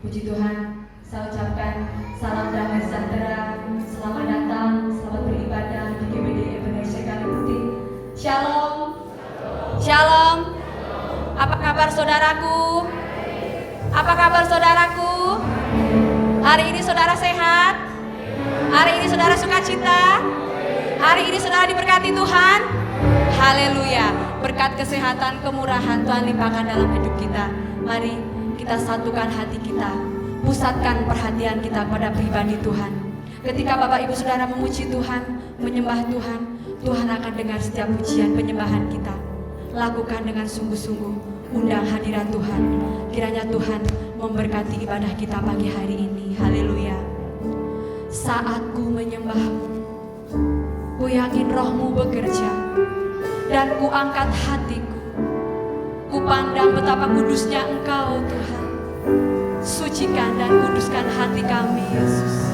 Puji Tuhan, saya ucapkan salam damai sejahtera, selamat datang, selamat beribadah di GBD Ebenezer Kaliputi. Shalom. Shalom. Apa kabar saudaraku? Apa kabar saudaraku? Hari ini saudara sehat? Hari ini saudara sukacita? Hari ini saudara diberkati Tuhan? Haleluya. Berkat kesehatan, kemurahan Tuhan limpahkan dalam hidup kita. Mari kita satukan hati kita, pusatkan perhatian kita pada pribadi Tuhan. Ketika Bapak Ibu Saudara memuji Tuhan, menyembah Tuhan, Tuhan akan dengar setiap pujian penyembahan kita. Lakukan dengan sungguh-sungguh, undang hadirat Tuhan. Kiranya Tuhan memberkati ibadah kita pagi hari ini. Haleluya. Saat ku menyembahmu, ku yakin rohmu bekerja, dan ku angkat hatiku. Ku pandang betapa kudusnya Engkau Tuhan. Sucikan dan kuduskan hati kami Yesus.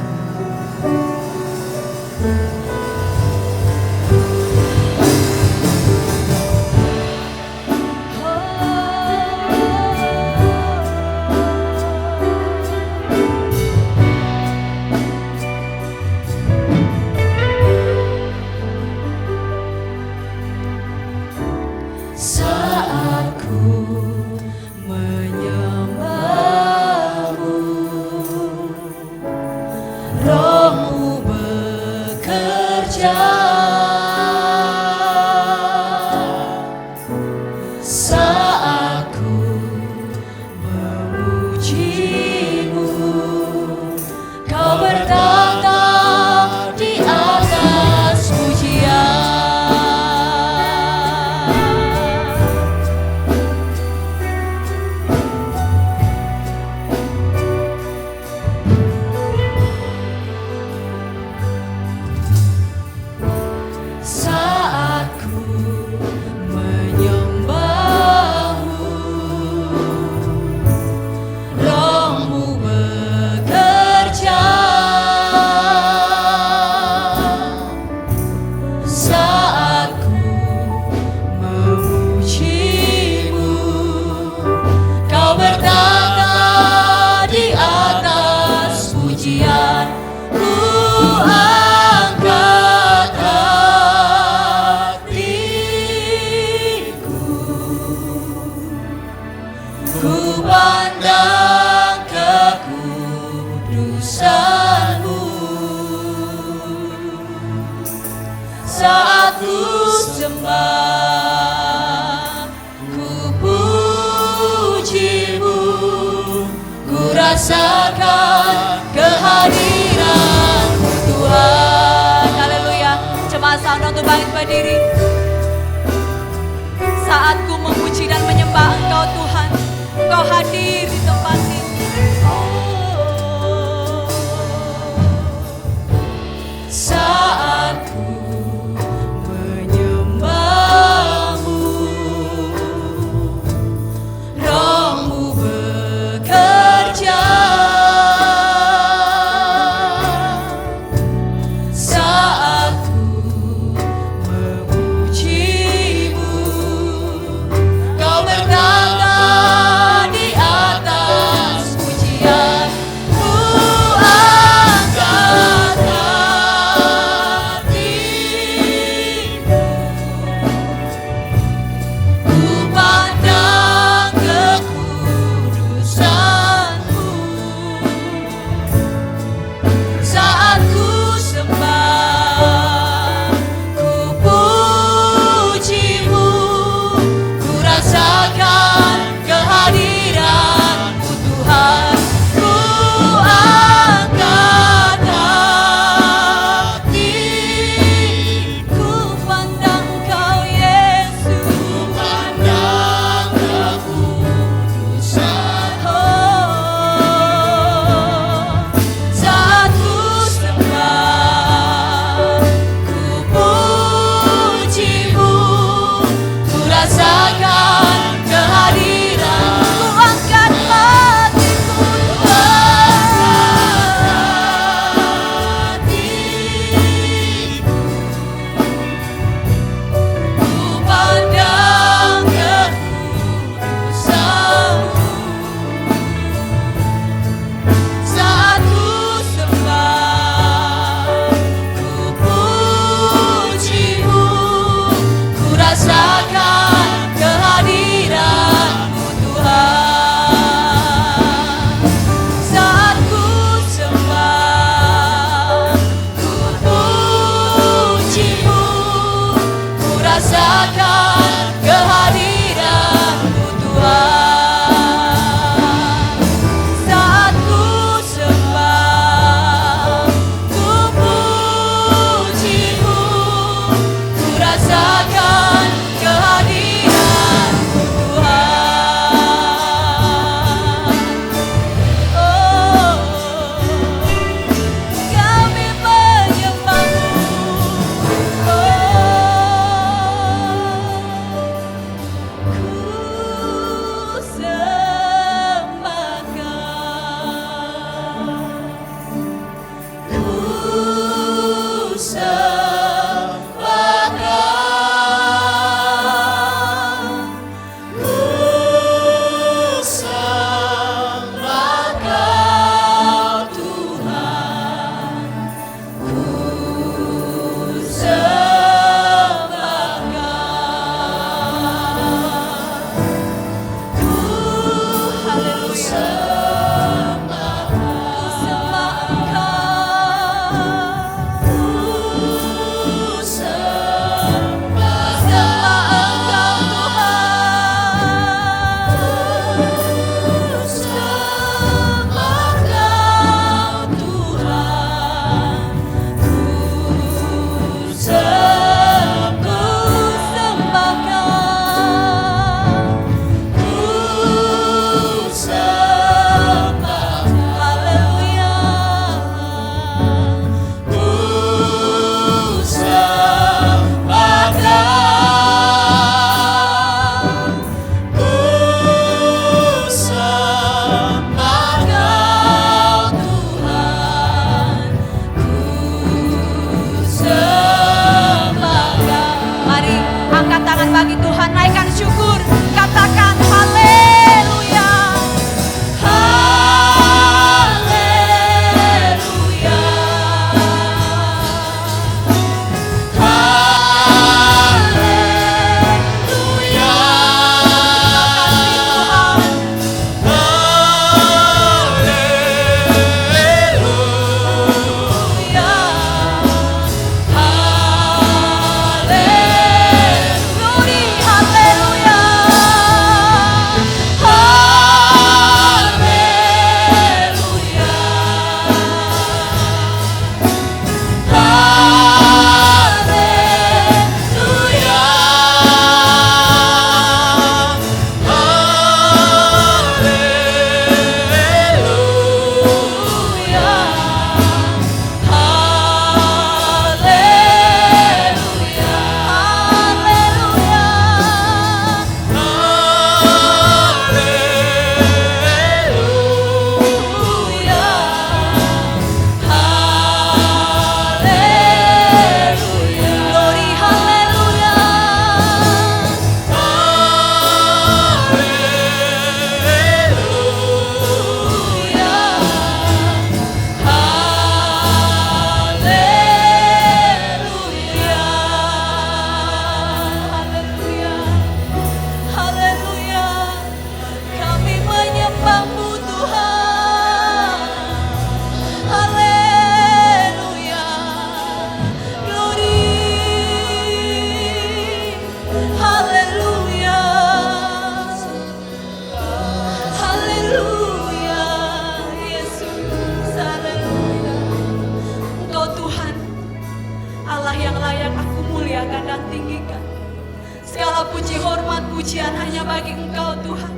Tuhan.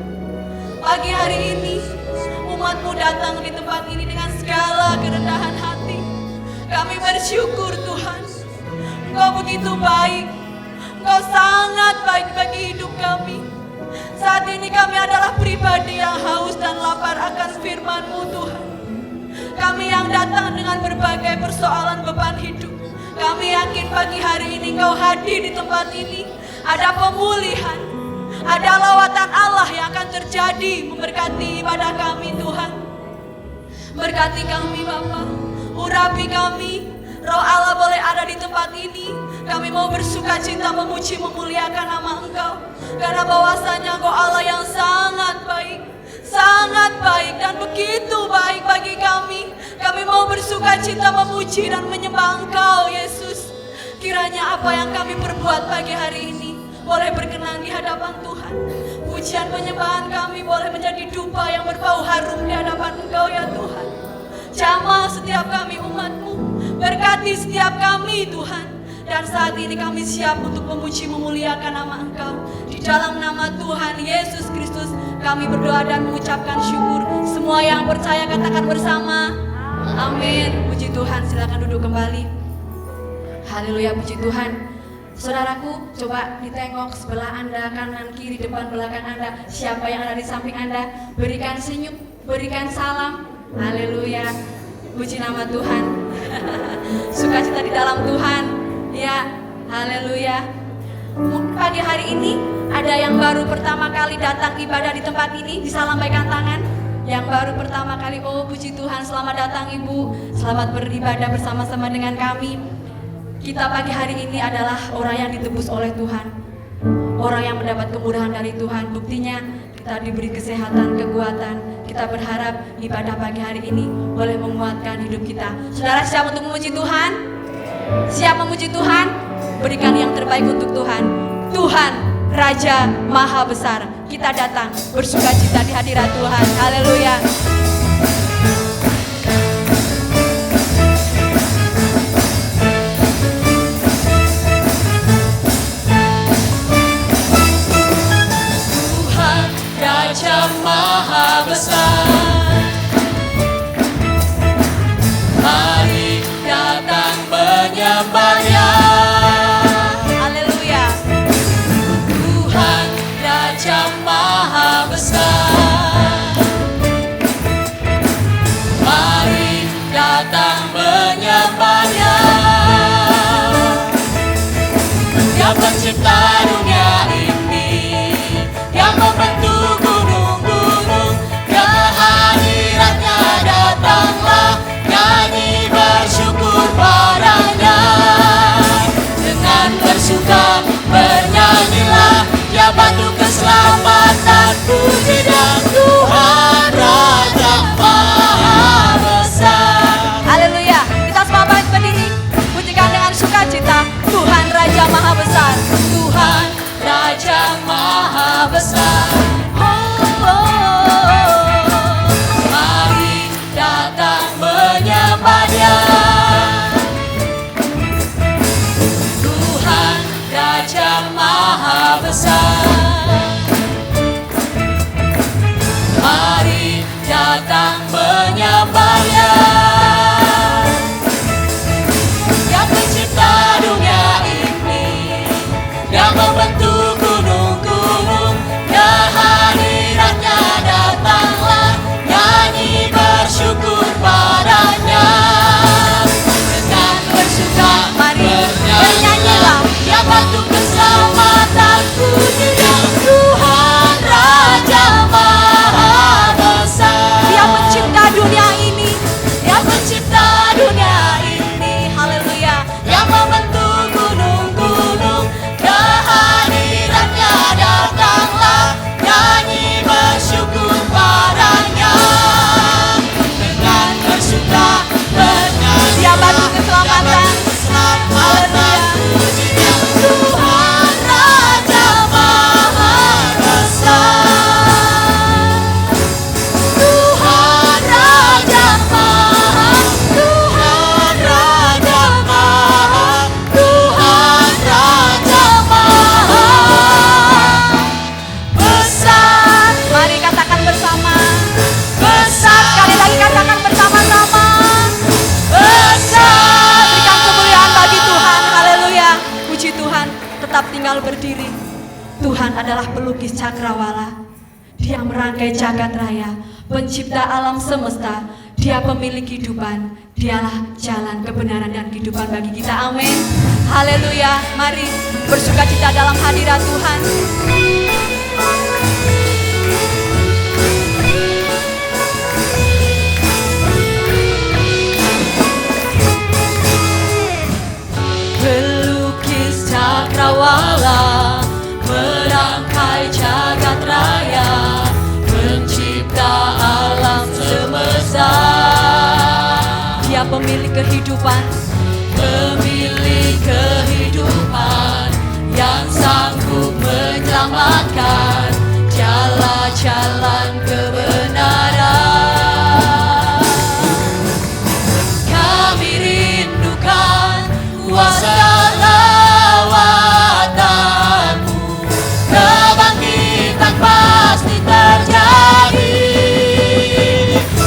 Pagi hari ini umat-Mu datang di tempat ini dengan segala kerendahan hati. Kami bersyukur Tuhan, Engkau begitu baik, Engkau sangat baik bagi hidup kami. Saat ini kami adalah pribadi yang haus dan lapar akan firman-Mu Tuhan. Kami yang datang dengan berbagai persoalan beban hidup. Kami yakin pagi hari ini Engkau hadir di tempat ini. Ada pemulihan, ada lawatan Allah yang akan terjadi memberkati ibadah kami Tuhan. Berkati kami Bapa, urapi kami. Roh Allah boleh ada di tempat ini. Kami mau bersuka cita memuji memuliakan nama Engkau. Karena bahwasanya Engkau Allah yang sangat baik dan begitu baik bagi kami. Kami mau bersuka cita memuji dan menyembah Engkau Yesus. Kiranya apa yang kami perbuat pagi hari ini boleh berkenan di hadapan Tuhan. Pujian penyembahan kami boleh menjadi dupa yang berbau harum di hadapan Engkau ya Tuhan. Jamah setiap kami umat-Mu, berkati setiap kami Tuhan. Dan saat ini kami siap untuk memuji memuliakan nama Engkau. Di dalam nama Tuhan Yesus Kristus kami berdoa dan mengucapkan syukur. Semua yang percaya katakan bersama, amin. Puji Tuhan, silakan duduk kembali. Haleluya, puji Tuhan. Saudaraku, coba ditengok sebelah Anda, kanan, kiri, depan, belakang Anda. Siapa yang ada di samping Anda, berikan senyum, berikan salam. Haleluya, puji nama Tuhan. Sukacita di dalam Tuhan. Ya, haleluya. Pagi hari ini ada yang baru pertama kali datang ibadah di tempat ini, bisa lambaikan tangan. Yang baru pertama kali, oh puji Tuhan, selamat datang Ibu. Selamat beribadah bersama-sama dengan kami. Kita pagi hari ini adalah orang yang ditebus oleh Tuhan, orang yang mendapat kemudahan dari Tuhan. Buktinya kita diberi kesehatan, kekuatan. Kita berharap ibadah pagi hari ini boleh menguatkan hidup kita. Saudara siap untuk memuji Tuhan? Siap memuji Tuhan? Berikan yang terbaik untuk Tuhan. Tuhan Raja Maha Besar, kita datang bersuka cita di hadirat Tuhan. Haleluya. Tuhan Raja Maha Besar, mari datang menyembah-Nya. Haleluya. Tuhan Raja Maha Besar, mari datang menyembah-Nya. Yang pencipta dunia ini, yang membentuk gunung-gunung, yang Tuhan adalah pelukis cakrawala. Dia merangkai jagat raya, pencipta alam semesta. Dia pemilik kehidupan. Dialah jalan kebenaran dan kehidupan bagi kita. Amin. Haleluya. Mari bersukacita dalam hadirat Tuhan. Pelukis cakrawala, merangkai jagat raya, pencipta alam semesta. Dia pemilik kehidupan, pemilik kehidupan yang sanggup menyelamatkan, jalan-jalan kebenaran. Kami rindukan kuasa lawatanmu, kebangkitan pasti terjadi.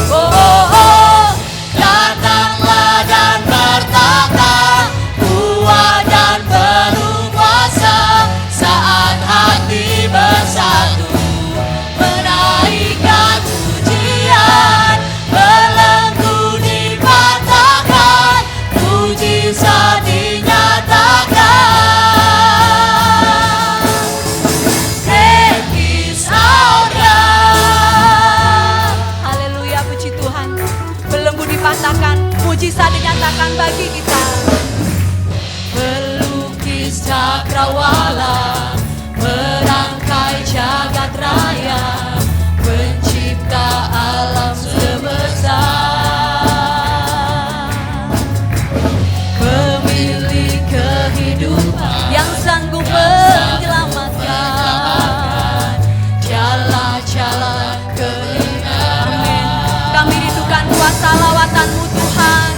Oh, oh, oh, datanglah dan bertata, kuat dan penuh kuasa, saat hati bersatu, menaikkan pujian, belenggu dipatahkan, mujizat dinyatakan. Great is our God. haleluya, puji Tuhan. Belenggu dipatahkan, mujizat dinyatakan bagi kita. Pelukis cakrawala, merangkai jagat raya, pencipta alam semesta. Pemilik kehidupan Yang sanggup menyelamatkan, jalan-jalan kebenaran. amin. Kami rindukan kuasa lawatan-Mu Tuhan.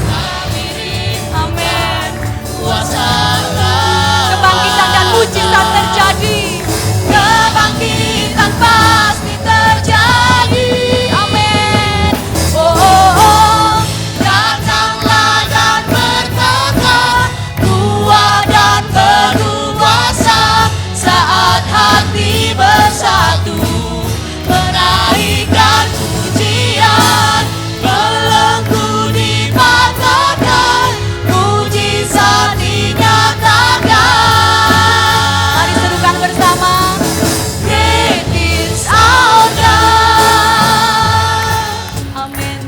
Amin. Kuasa Kebangkitan dan mujizat terjadi. kebangkitan pasti terjadi. Amin. Oh, oh, oh, datanglah dan bertata, kuat dan penuh kuasa, saat hati bersatu, menaikkan pujian, belenggu dipatahkan, mujizat dinyatakan. Mari serukan bersama. Great is our God. Amin.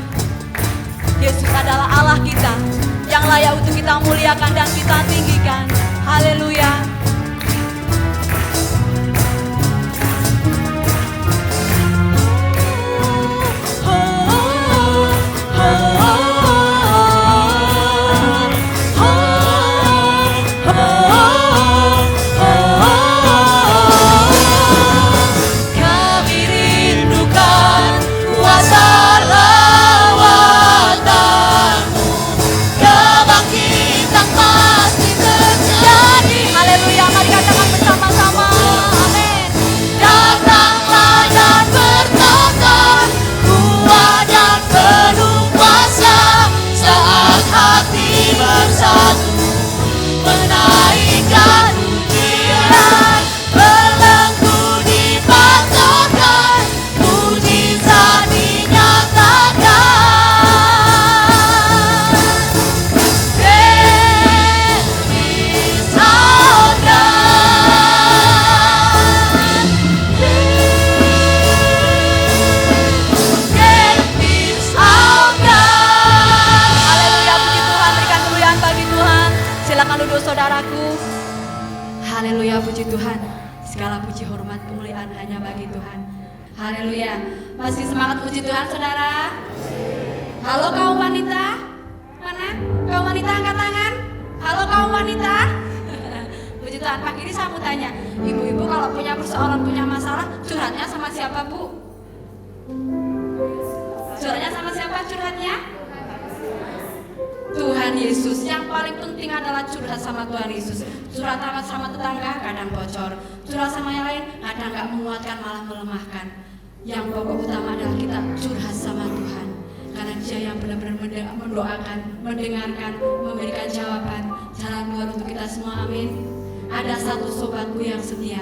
Yesus adalah Allah kita yang layak untuk kita muliakan dan kita tinggikan. Haleluya. Kami rindukan kuasa lawatanmu, kebangkitan pasti terjadi. Haleluya. Mari katakan bersama-sama. Amin. Datanglah dan bertata, kuat dan penuh kuasa, saat hati bersatu, menaikkan pujian, belenggu dipatahkan, mujizat dinyatakan. Great is our God. Great is our God. Haleluya, puji Tuhan, berikan kemuliaan bagi Tuhan. Silakan duduk saudaraku. Haleluya, puji Tuhan. Segala puji, hormat, kemuliaan hanya bagi Tuhan. Haleluya. Masih semangat puji Tuhan, saudara? Halo kaum wanita. Mana? Kaum wanita angkat tangan. Halo kaum wanita. Puji Tuhan, pagi ini saya mau tanya, ibu-ibu kalau punya persoalan, punya masalah, curhatnya sama siapa, Bu? Curhatnya sama siapa curhatnya? Tuhan Yesus. Yang paling penting adalah curhat sama Tuhan Yesus. Curhat sama tetangga kadang bocor, curhat sama yang lain kadang nggak menguatkan malah melemahkan. Yang pokok utama adalah kita curhat sama Tuhan, karena Dia yang benar-benar mendoakan, mendengarkan, memberikan jawaban, jalan keluar untuk kita semua. Amin. Ada satu sobatku yang setia,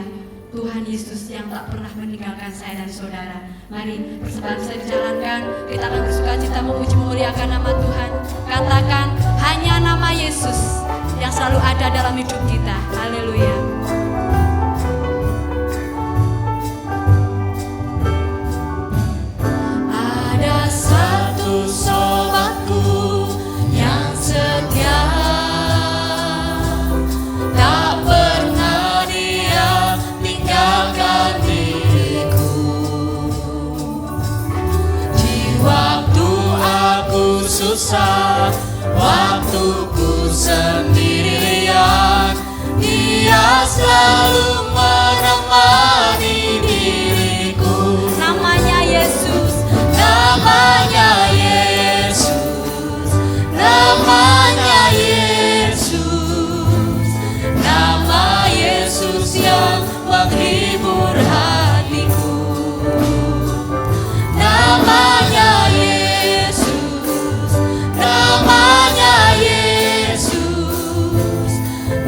Tuhan Yesus yang tak pernah meninggalkan saya dan saudara. Mari persembahan bisa dijalankan. Kita akan bersuka cita memuji memuliakan nama Tuhan. Katakan hanya nama Yesus yang selalu ada dalam hidup kita. Haleluya. Ada satu sobatku yang setia, tak pernah dia tinggalkan diriku. Di waktu aku susah, waktuku sendirian, dia selalu menemani diriku. Namanya Yesus. Namanya Yesus, namanya Yesus, nama Yesus yang menghibur hatiku. Namanya Yesus, namanya Yesus,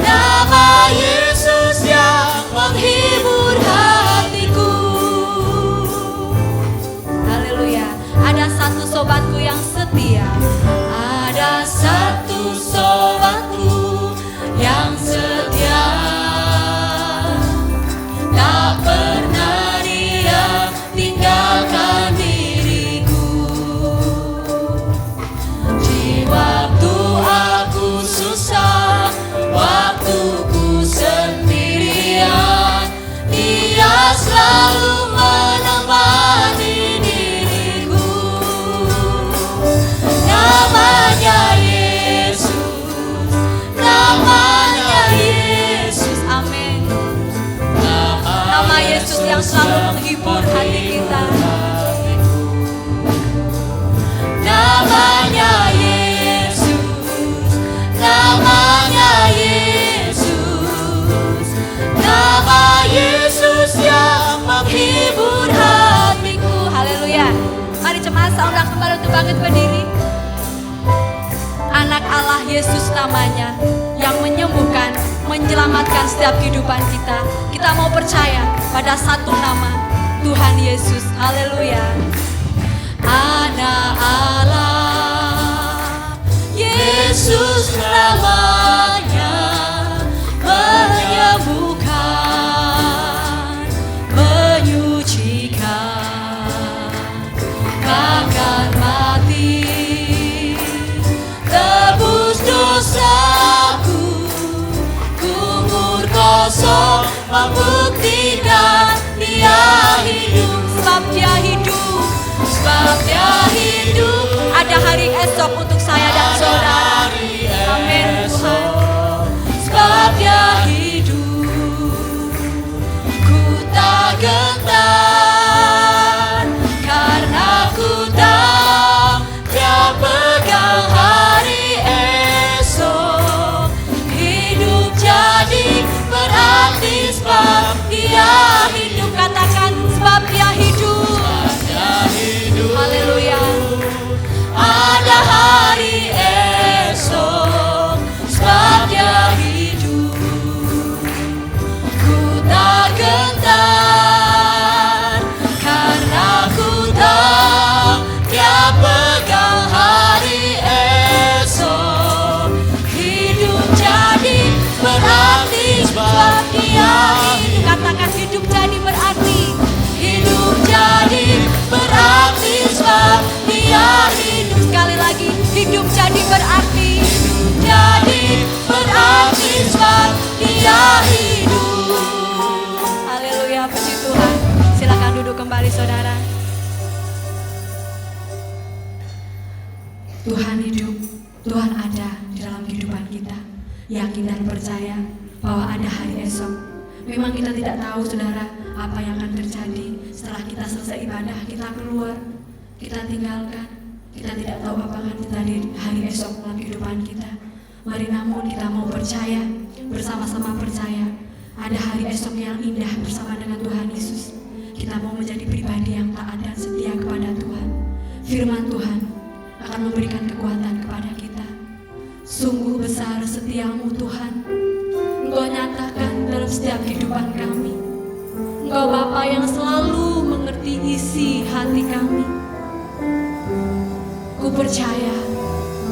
nama Yesus yang menghibur hatiku. Haleluya. Ada satu sobatku yang setia. Ada satu sobatku yang setia, tak pernah dia tinggalkan diriku. Di waktu aku susah, waktuku sendirian, dia selalu menemani diriku. Namanya Yesus, namanya Yesus. Amin. Nama Yesus yang selalu menghibur hati kita. Namanya Yesus, namanya Yesus, nama Yesus yang menghibur hatiku. Haleluya. Mari jemaat saya undang kembali untuk bangkit berdiri. Anak Allah Yesus namanya, yang menyembuhkan, menyelamatkan setiap kehidupan kita. Kita mau percaya pada satu nama, Tuhan Yesus. Haleluya. Anak Allah, Yesus namanya, menyembuhkan, menyucikan, bahkan mati, tebus dosaku, kubur kosong membuktikan dia hidup. Sebab dia hidup, Sebab dia hidup, ada hari esok untuk saya dan saudara. Amin Tuhan. sebab dia hidup, ku tak gentar, karena ku tahu dia pegang hari esok. Hidup jadi berarti sebab dia hidup. Katakan sebab dia hidup. Haleluya. Ada hari esok, sebab dia hidup, ku tak gentar, karena ku tahu dia pegang hari esok. Hidup jadi berarti sebab dia hidup. Katakan hidup jadi berarti. Hidup jadi berarti sebab dia hidup. Sekali lagi, hidup jadi berarti. Jadi berarti sebab dia hidup. Haleluya, puji Tuhan. Silakan duduk kembali saudara. Tuhan hidup, Tuhan ada di dalam kehidupan kita. Yakin dan percaya bahwa ada hari esok. Memang kita tidak tahu saudara apa yang akan terjadi setelah kita selesai ibadah, kita keluar, kita tinggalkan. Kita tidak tahu apakah kita di hari esok dalam kehidupan kita. Mari namun kita mau percaya, bersama-sama percaya, ada hari esok yang indah bersama dengan Tuhan Yesus. Kita mau menjadi pribadi yang taat dan setia kepada Tuhan. Firman Tuhan akan memberikan kekuatan kepada kita. Sungguh besar setiamu Tuhan, Engkau nyatakan dalam setiap kehidupan kami. Bapa yang selalu mengerti isi hati kami. Ku percaya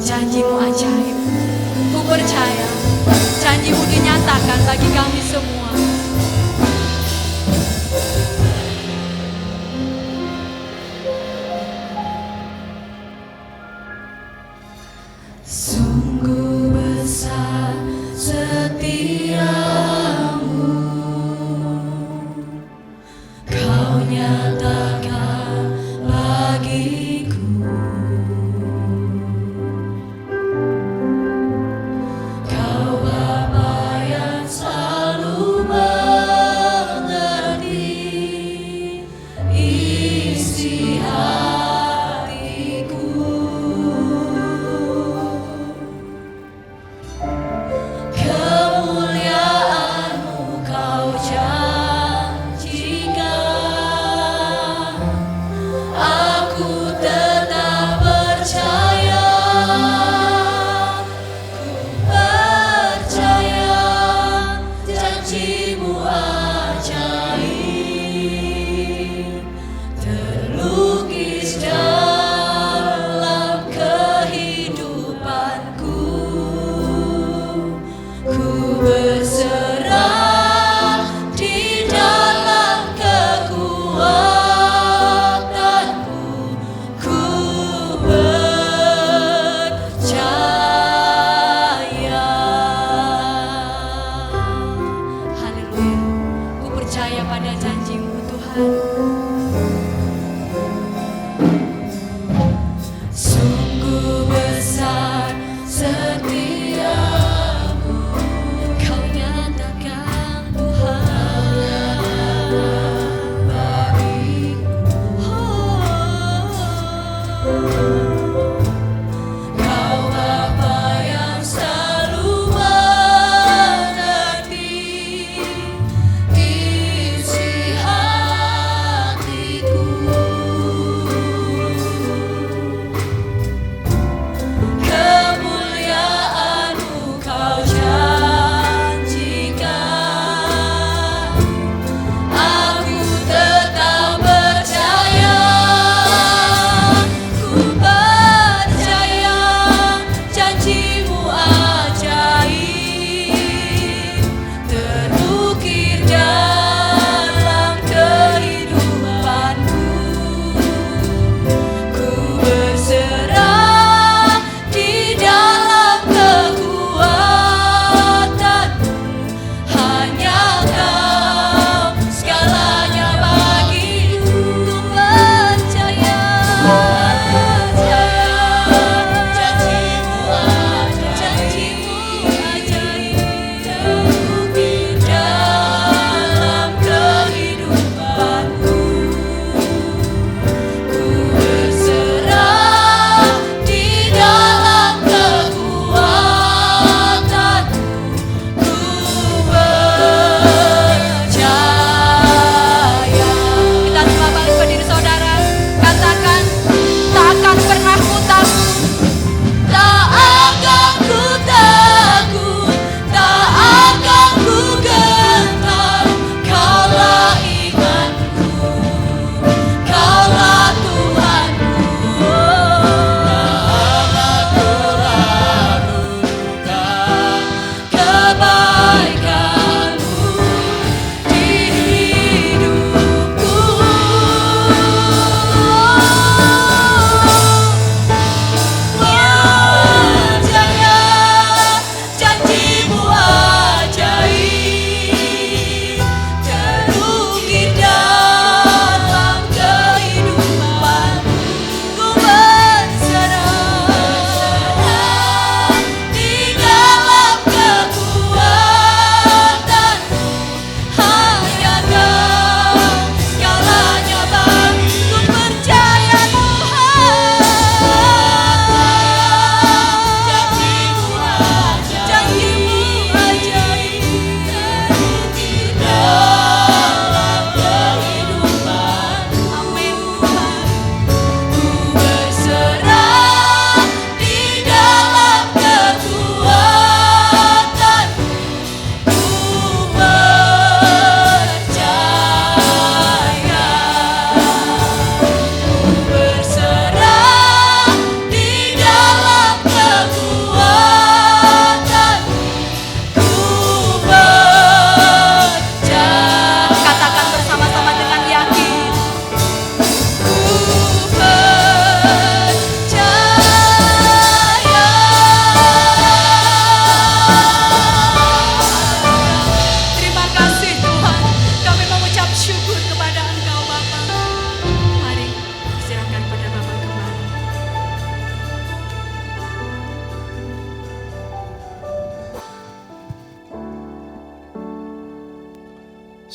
janji-Mu ajaib. Ku percaya janji-Mu dinyatakan bagi kami semua. Sungguh besar setiamu, Kau nyatakan bagiku. Kau Bapa yang selalu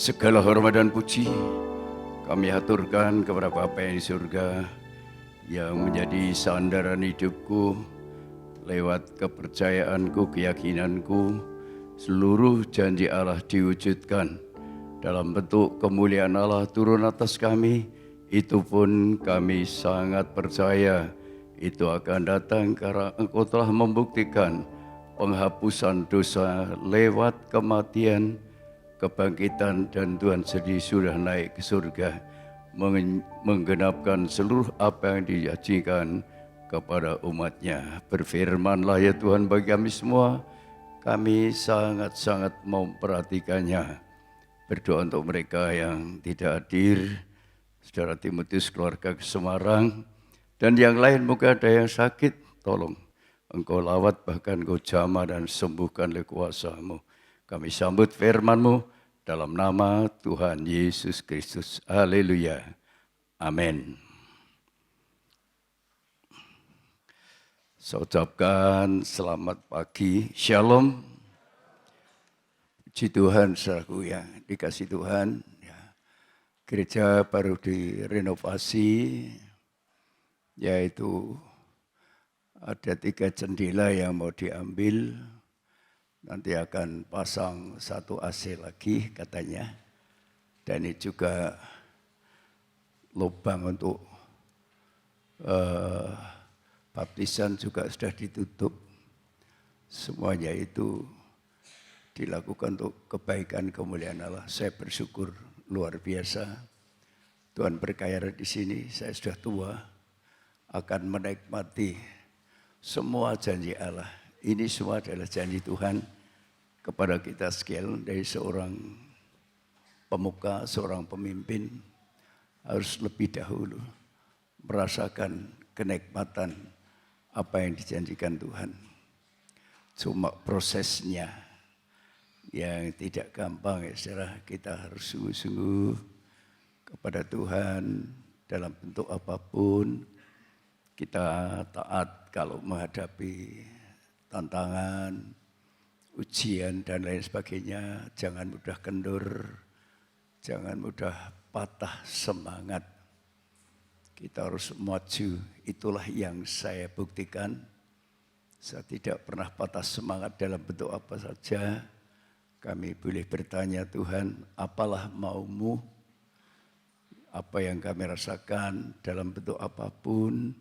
Segala hormat dan puji kami aturkan kepada Bapa yang di surga, yang menjadi sandaran hidupku, lewat kepercayaanku, keyakinanku, seluruh janji Allah diwujudkan dalam bentuk kemuliaan Allah turun atas kami. Itu pun kami sangat percaya itu akan datang karena Engkau telah membuktikan penghapusan dosa lewat kematian, kebangkitan, dan Tuhan sendiri sudah naik ke surga, menggenapkan seluruh apa yang dijanjikan kepada umatnya. Berfirmanlah ya Tuhan bagi kami semua, kami sangat-sangat memperhatikannya. Berdoa untuk mereka yang tidak hadir, Saudara Timotius keluarga ke Semarang, dan yang lain mungkin ada yang sakit, tolong Engkau lawat, bahkan Engkau jamah dan sembuhkan oleh kuasa-Mu. Kami sambut firman-Mu dalam nama Tuhan Yesus Kristus. Haleluya. Amin. Saya ucapkan selamat pagi. Shalom. Puji Tuhan, saudaraku yang dikasih Tuhan. Ya. Gereja baru direnovasi, yaitu ada 3 jendela yang mau diambil. Nanti akan pasang 1 AC lagi katanya. Dan ini juga lubang untuk baptisan juga sudah ditutup. Semuanya itu dilakukan untuk kebaikan kemuliaan Allah. Saya bersyukur luar biasa. Tuhan berkaya di sini. Saya sudah tua, akan menikmati semua janji Allah. Ini semua adalah janji Tuhan kepada kita sekalian. Dari seorang pemuka, seorang pemimpin harus lebih dahulu merasakan kenikmatan apa yang dijanjikan Tuhan. Cuma prosesnya yang tidak gampang ya saudara. Kita harus sungguh-sungguh kepada Tuhan dalam bentuk apapun. Kita taat kalau menghadapi tantangan, ujian dan lain sebagainya. Jangan mudah kendur, jangan mudah patah semangat. Kita harus maju. Itulah yang saya buktikan. Saya tidak pernah patah semangat dalam bentuk apa saja. Kami boleh bertanya, Tuhan, apalah maumu? Apa yang kami rasakan dalam bentuk apapun.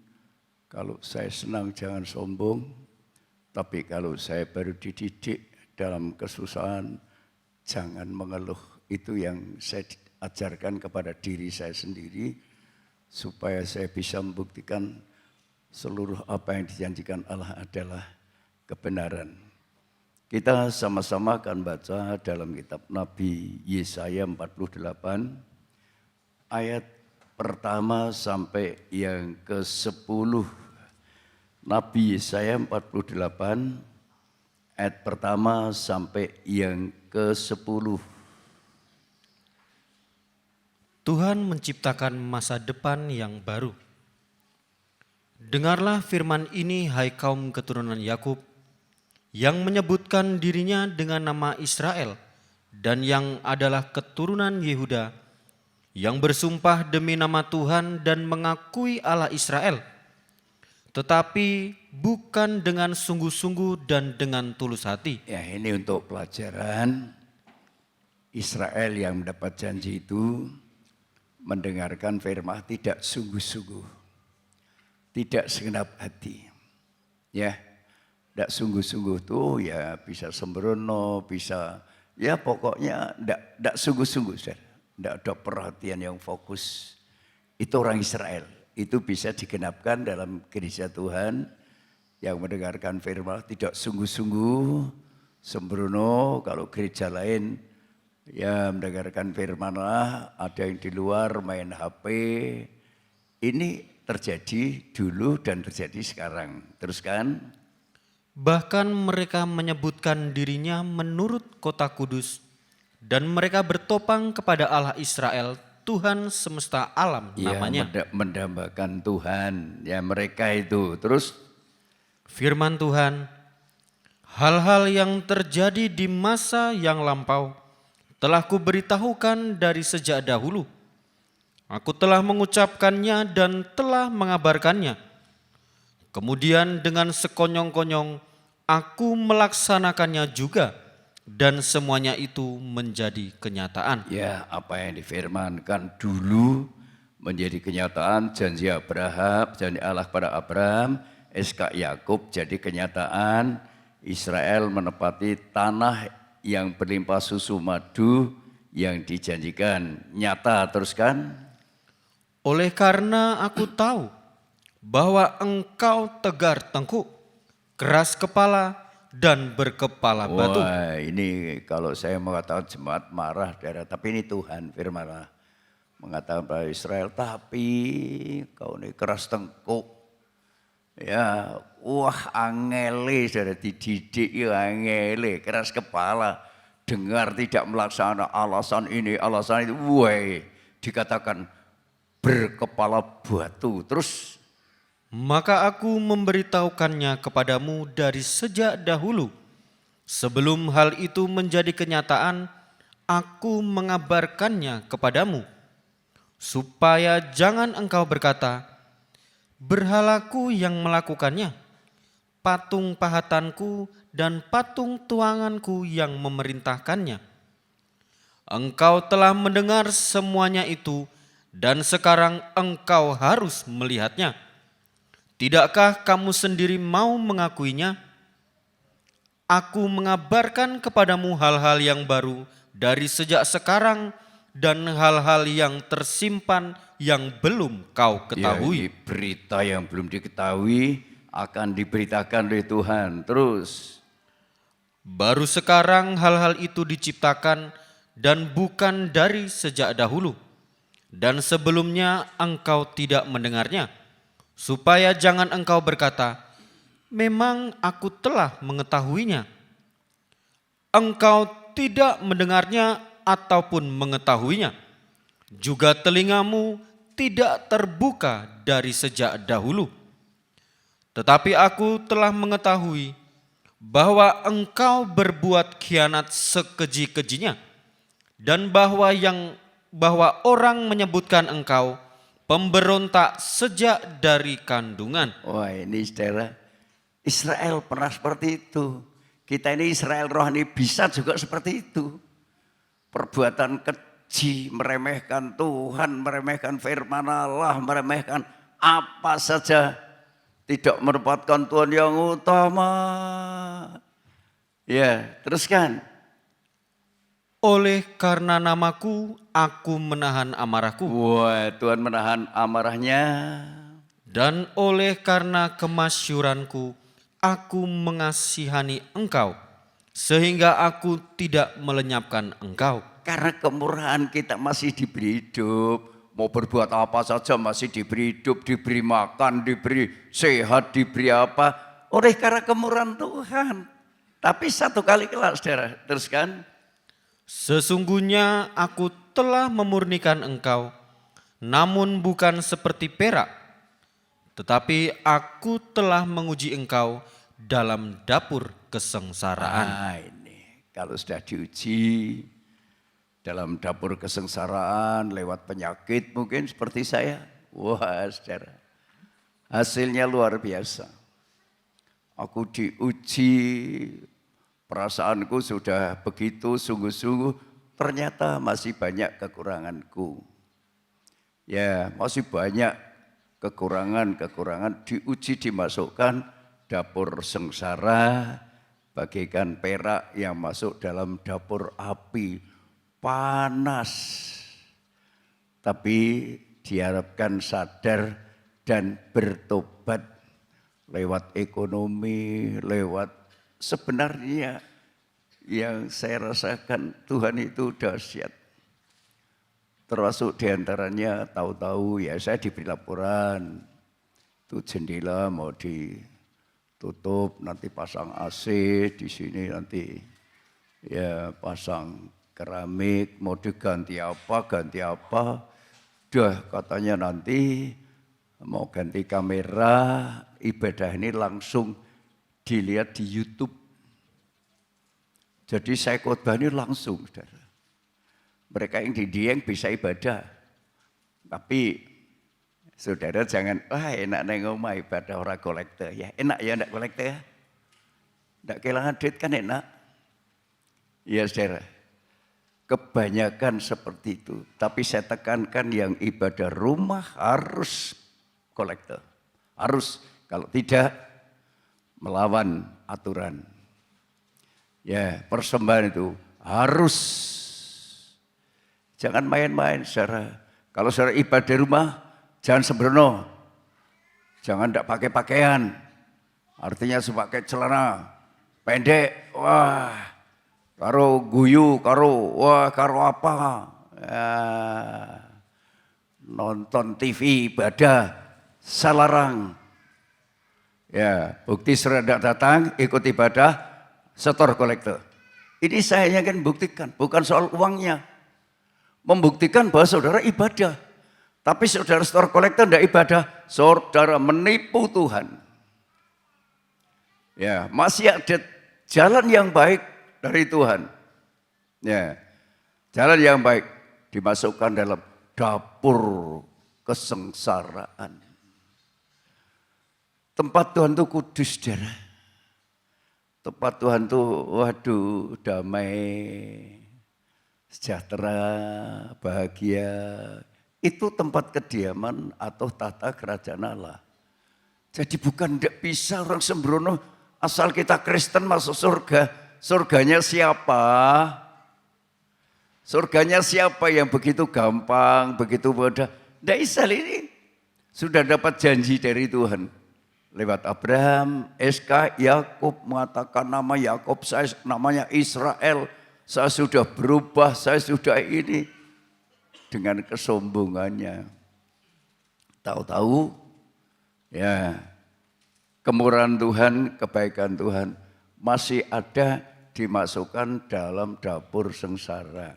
Kalau saya senang jangan sombong. Tapi kalau saya baru dididik dalam kesusahan, jangan mengeluh. Itu yang saya ajarkan kepada diri saya sendiri, supaya saya bisa membuktikan seluruh apa yang dijanjikan Allah adalah kebenaran. Kita sama-sama akan baca dalam kitab Nabi Yesaya 48, ayat pertama sampai yang ke-10. Nabi Yesaya 48 ayat pertama sampai yang ke-10. Tuhan menciptakan masa depan yang baru. Dengarlah firman ini hai kaum keturunan Yakub, yang menyebutkan dirinya dengan nama Israel dan yang adalah keturunan Yehuda, yang bersumpah demi nama Tuhan dan mengakui Allah Israel, tetapi bukan dengan sungguh-sungguh dan dengan tulus hati. Ya, ini untuk pelajaran. Israel yang mendapat janji itu mendengarkan firman tidak sungguh-sungguh, tidak segenap hati. Ya, tidak sungguh-sungguh tuh ya bisa sembrono, bisa ya pokoknya tidak sungguh-sungguh, tidak ada perhatian yang fokus. Itu orang Israel. Itu bisa digenapkan dalam gereja Tuhan yang mendengarkan firman tidak sungguh-sungguh, sembrono. Kalau gereja lain ya mendengarkan firman lah, ada yang di luar main HP. Ini terjadi dulu dan terjadi sekarang. Teruskan. Bahkan mereka menyebutkan dirinya menurut kota kudus, dan mereka bertopang kepada Allah Israel, Tuhan semesta alam namanya. Ya, mendambakan Tuhan, ya mereka itu. Terus firman Tuhan, hal-hal yang terjadi di masa yang lampau telah kuberitahukan dari sejak dahulu. Aku telah mengucapkannya dan telah mengabarkannya. Kemudian dengan sekonyong-konyong aku melaksanakannya juga, dan semuanya itu menjadi kenyataan. Ya, apa yang difirmankan dulu menjadi kenyataan. Janji Abraham, janji Allah pada Abraham, Ishak, Yakub jadi kenyataan. Israel menepati tanah yang berlimpah susu madu yang dijanjikan. Nyata terus kan? Oleh karena aku tahu bahwa engkau tegar tengkuk, keras kepala, dan berkepala batu. Wah, ini kalau saya mengatakan jemaat marah, saudara. Tapi ini Tuhan firman Allah mengatakan pada Israel, tapi kau ini keras tengkuk. Ya, wah angele, saudara, dididik ya angele, keras kepala. Dengar tidak melaksanakan alasan ini, alasan itu. Wah, dikatakan berkepala batu. Terus Maka aku memberitahukannya kepadamu dari sejak dahulu. Sebelum hal itu menjadi kenyataan, aku mengabarkannya kepadamu. Supaya jangan engkau berkata, berhalaku yang melakukannya, patung pahatanku dan patung tuanganku yang memerintahkannya. Engkau telah mendengar semuanya itu dan sekarang engkau harus melihatnya. Tidakkah kamu sendiri mau mengakuinya? Aku mengabarkan kepadamu hal-hal yang baru dari sejak sekarang dan hal-hal yang tersimpan yang belum kau ya, ketahui. ini berita yang belum diketahui akan diberitakan oleh Tuhan. Terus Baru sekarang hal-hal itu diciptakan dan bukan dari sejak dahulu. Dan sebelumnya engkau tidak mendengarnya. Supaya jangan engkau berkata, memang aku telah mengetahuinya. Engkau tidak mendengarnya ataupun mengetahuinya. Juga telingamu tidak terbuka dari sejak dahulu. Tetapi aku telah mengetahui bahwa engkau berbuat khianat sekeji-kejinya, dan bahwa orang menyebutkan engkau pemberontak sejak dari kandungan. wah ini saudara, Israel pernah seperti itu. Kita ini Israel rohani bisa juga seperti itu. Perbuatan keji, meremehkan Tuhan, meremehkan firman Allah, meremehkan apa saja. Tidak menempatkan Tuhan yang utama. Ya, teruskan. Oleh karena namaku, aku menahan amarahku. Wah, Tuhan menahan amarahnya. Dan oleh karena kemasyuranku, aku mengasihani engkau, sehingga aku tidak melenyapkan engkau. Karena kemurahan kita masih diberi hidup. Mau berbuat apa saja masih diberi hidup, diberi makan, diberi sehat, diberi apa. Oleh karena kemurahan Tuhan. Tapi satu kali kelak saudara, teruskan. Sesungguhnya aku telah memurnikan engkau, namun bukan seperti perak. Tetapi aku telah menguji engkau dalam dapur kesengsaraan. Nah ini, kalau sudah diuji dalam dapur kesengsaraan lewat penyakit mungkin seperti saya. Wah saudara, hasilnya luar biasa. Aku diuji, perasaanku sudah begitu sungguh-sungguh, ternyata masih banyak kekuranganku. Ya masih banyak kekurangan-kekurangan, diuji dimasukkan dapur sengsara, bagaikan perak yang masuk dalam dapur api. Panas, tapi diharapkan sadar dan bertobat lewat ekonomi, lewat sebenarnya yang saya rasakan Tuhan itu dahsyat. Termasuk diantaranya tahu-tahu ya saya diberi laporan, itu jendela mau ditutup, nanti pasang AC di sini nanti ya pasang keramik, mau diganti apa, Dah katanya nanti mau ganti kamera, ibadah ini langsung dilihat di YouTube. Jadi saya khotbah ini langsung, saudara. Mereka yang di Dieng bisa ibadah. Tapi saudara jangan, wah enak neng omah ibadah orang kolektor. Ya enak ya enggak kolektor ya. Enggak kehilangan duit kan enak. Ya saudara, kebanyakan seperti itu. Tapi saya tekankan yang ibadah rumah harus kolektor. Harus, kalau tidak melawan aturan. Ya persembahan itu harus. Jangan main-main saudara. Kalau saudara ibadah di rumah, jangan sembrono. Jangan tidak pakai pakaian. Artinya pakai celana pendek. Wah, karo guyu, karo apa. Ya, nonton TV ibadah, salarang. Ya, bukti saudara datang, ikut ibadah, setor kolektor. Ini saya kan buktikan, bukan soal uangnya. Membuktikan bahwa saudara ibadah. Tapi saudara setor kolektor tidak ibadah, saudara menipu Tuhan. Ya, masih ada jalan yang baik dari Tuhan. Ya, jalan yang baik dimasukkan dalam dapur kesengsaraan. Tempat Tuhan itu kudus, saudara. Tempat Tuhan itu, waduh, damai, sejahtera, bahagia. Itu tempat kediaman atau tata kerajaan Allah. Jadi bukan tidak bisa orang sembrono asal kita Kristen masuk surga. Surganya siapa? Surganya siapa yang begitu gampang, begitu mudah? Tidak bisa ini. Sudah dapat janji dari Tuhan. Lewat Abraham, SK, Yakub mengatakan nama Yakub, saya namanya Israel. Saya sudah berubah, saya sudah ini. Dengan kesombongannya. Tahu-tahu ya kemurahan Tuhan, kebaikan Tuhan masih ada dimasukkan dalam dapur sengsara.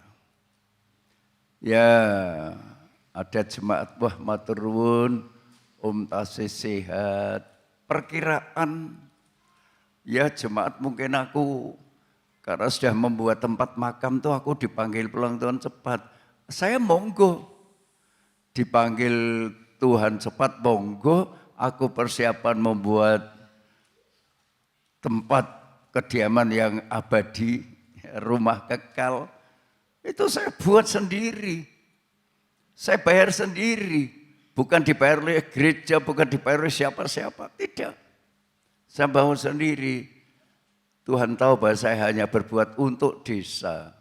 Ya ada jemaat wah matur nuwun, tasih sehat. Perkiraan ya jemaat mungkin aku karena sudah membuat tempat makam tuh aku dipanggil pulang Tuhan cepat. Saya monggo dipanggil Tuhan cepat monggo, aku persiapan membuat tempat kediaman yang abadi, rumah kekal. Itu saya buat sendiri. Saya bayar sendiri. Bukan dibayar oleh gereja, bukan dibayar oleh siapa-siapa. Tidak. Saya bangun sendiri. Tuhan tahu bahwa saya hanya berbuat untuk desa.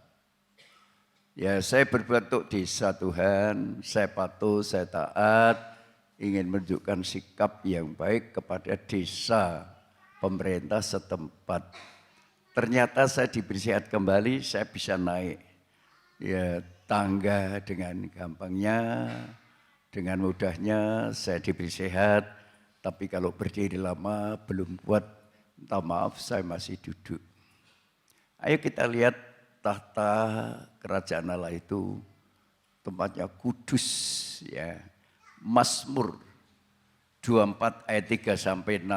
Ya saya berbuat untuk desa Tuhan, saya patuh, saya taat, ingin menunjukkan sikap yang baik kepada desa, pemerintah setempat. Ternyata saya diberi sehat kembali, saya bisa naik ya tangga dengan gampangnya, dengan mudahnya saya diberi sehat. Tapi kalau berdiri lama belum kuat, minta maaf saya masih duduk. Ayo kita lihat tahta kerajaan Allah itu tempatnya kudus ya. Mazmur 24 ayat 3 sampai 6.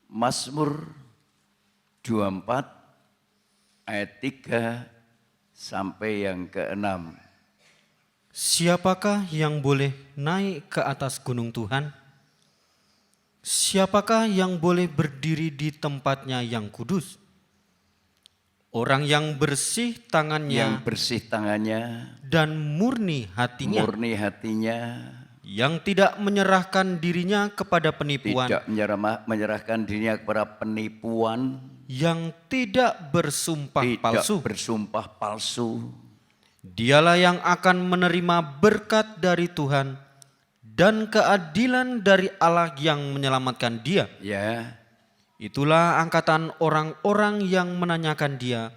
Mazmur 24 ayat 3 sampai yang ke-6. Siapakah yang boleh naik ke atas gunung Tuhan? Siapakah yang boleh berdiri di tempatnya yang kudus? Orang yang bersih tangannya, dan murni hatinya, yang tidak menyerahkan dirinya kepada penipuan, yang tidak bersumpah palsu. Dialah yang akan menerima berkat dari Tuhan dan keadilan dari Allah yang menyelamatkan dia. Ya. Itulah angkatan orang-orang yang menanyakan dia,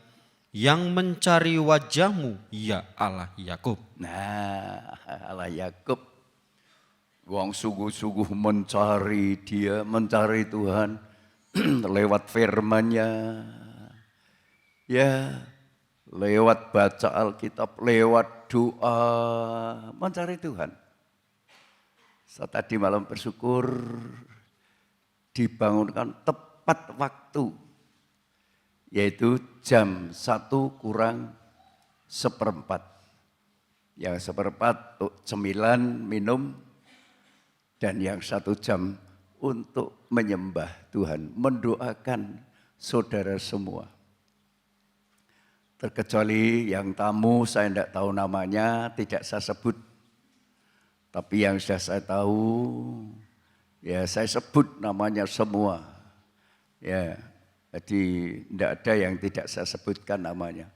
yang mencari wajah-Mu, ya Allah Yakub. Nah, Allah Yakub, wong sungguh-sungguh mencari dia, mencari Tuhan lewat firman-Nya. Ya, lewat baca Alkitab, lewat doa, mencari Tuhan. Saya tadi malam bersyukur dibangunkan tepat waktu, yaitu jam 1 kurang seperempat. Yang seperempat untuk cemilan, minum, dan yang 1 jam untuk menyembah Tuhan, mendoakan saudara semua. Terkecuali yang tamu saya tidak tahu namanya, tidak saya sebut. Tapi yang sudah saya tahu, ya saya sebut namanya semua. Ya, jadi tidak ada yang tidak saya sebutkan namanya.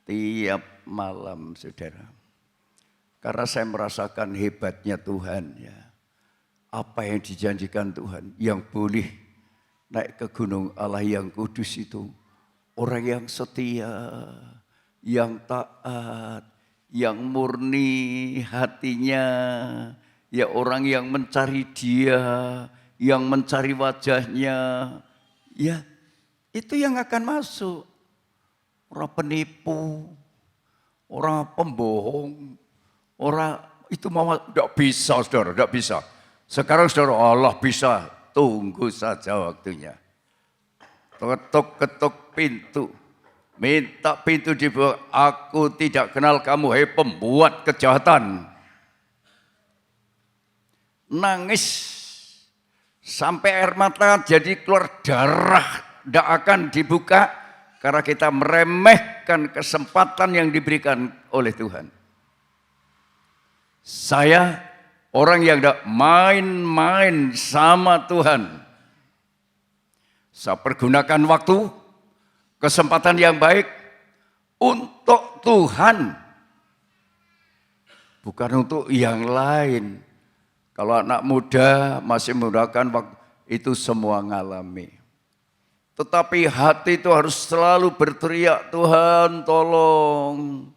Tiap malam, saudara. Karena saya merasakan hebatnya Tuhan. Ya. Apa yang dijanjikan Tuhan, yang boleh naik ke gunung Allah yang kudus itu. Orang yang setia, yang taat, yang murni hatinya. Ya orang yang mencari Dia, yang mencari wajahnya. Ya itu yang akan masuk. Orang penipu, orang pembohong, orang itu mau tidak bisa, saudara, tidak bisa. Sekarang saudara Allah bisa, tunggu saja waktunya. Ketuk-ketuk pintu, minta pintu dibuka. Aku tidak kenal kamu, hei pembuat kejahatan. Nangis sampai air mata jadi keluar darah, tidak akan dibuka karena kita meremehkan kesempatan yang diberikan oleh Tuhan. Saya orang yang tidak main-main sama Tuhan. Saya pergunakan waktu, kesempatan yang baik untuk Tuhan. Bukan untuk yang lain. Kalau anak muda masih menggunakan waktu, itu semua ngalami. Tetapi hati itu harus selalu berteriak, Tuhan tolong.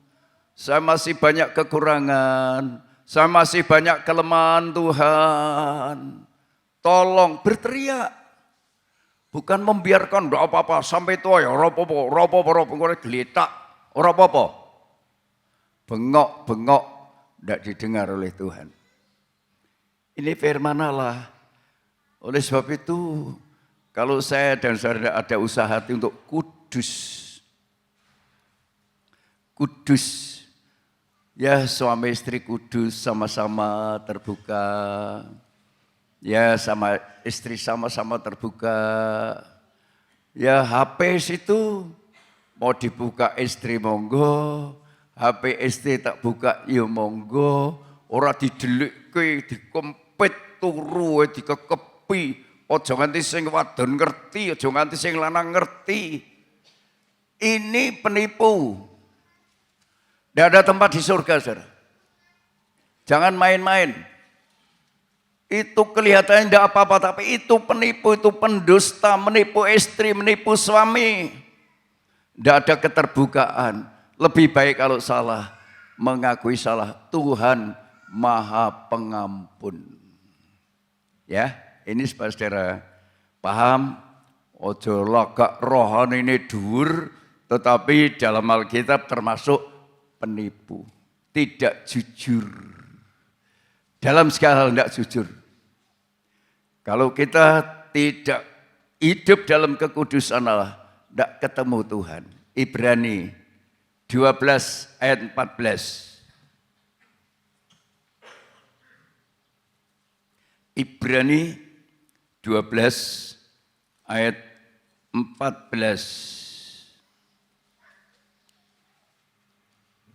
Saya masih banyak kekurangan. Saya masih banyak kelemahan Tuhan. Tolong berteriak. Bukan membiarkan enggak apa-apa sampai tua ya ropopo geletak ora apa-apa. Bengok-bengok enggak didengar oleh Tuhan. Ini firman Allah. Oleh sebab itu kalau saya dan saudara ada usaha hati untuk kudus. Kudus. Ya suami istri kudus sama-sama terbuka. Ya sama istri sama-sama terbuka. Ya HP situ mau dibuka istri monggo. HP istri tak buka ya monggo. Ora didelikke, dikempit turu, dikekepi. Aja nganti sing wadon ngerti, aja nganti sing lanang ngerti. Ini penipu. Tidak ada tempat di surga, saudara. Jangan main-main. Itu kelihatannya tidak apa-apa, tapi itu penipu, itu pendusta, menipu istri, menipu suami. Tidak ada keterbukaan. Lebih baik kalau salah, mengakui salah. Tuhan Maha Pengampun. Ya, ini saudara paham. Ojo lagak rohani ini dhuwur, tetapi dalam Alkitab termasuk penipu. Tidak jujur. Dalam segala hal tidak jujur. Kalau kita tidak hidup dalam kekudusan Allah, tidak ketemu Tuhan. Ibrani 12 ayat 14. Ibrani 12 ayat 14.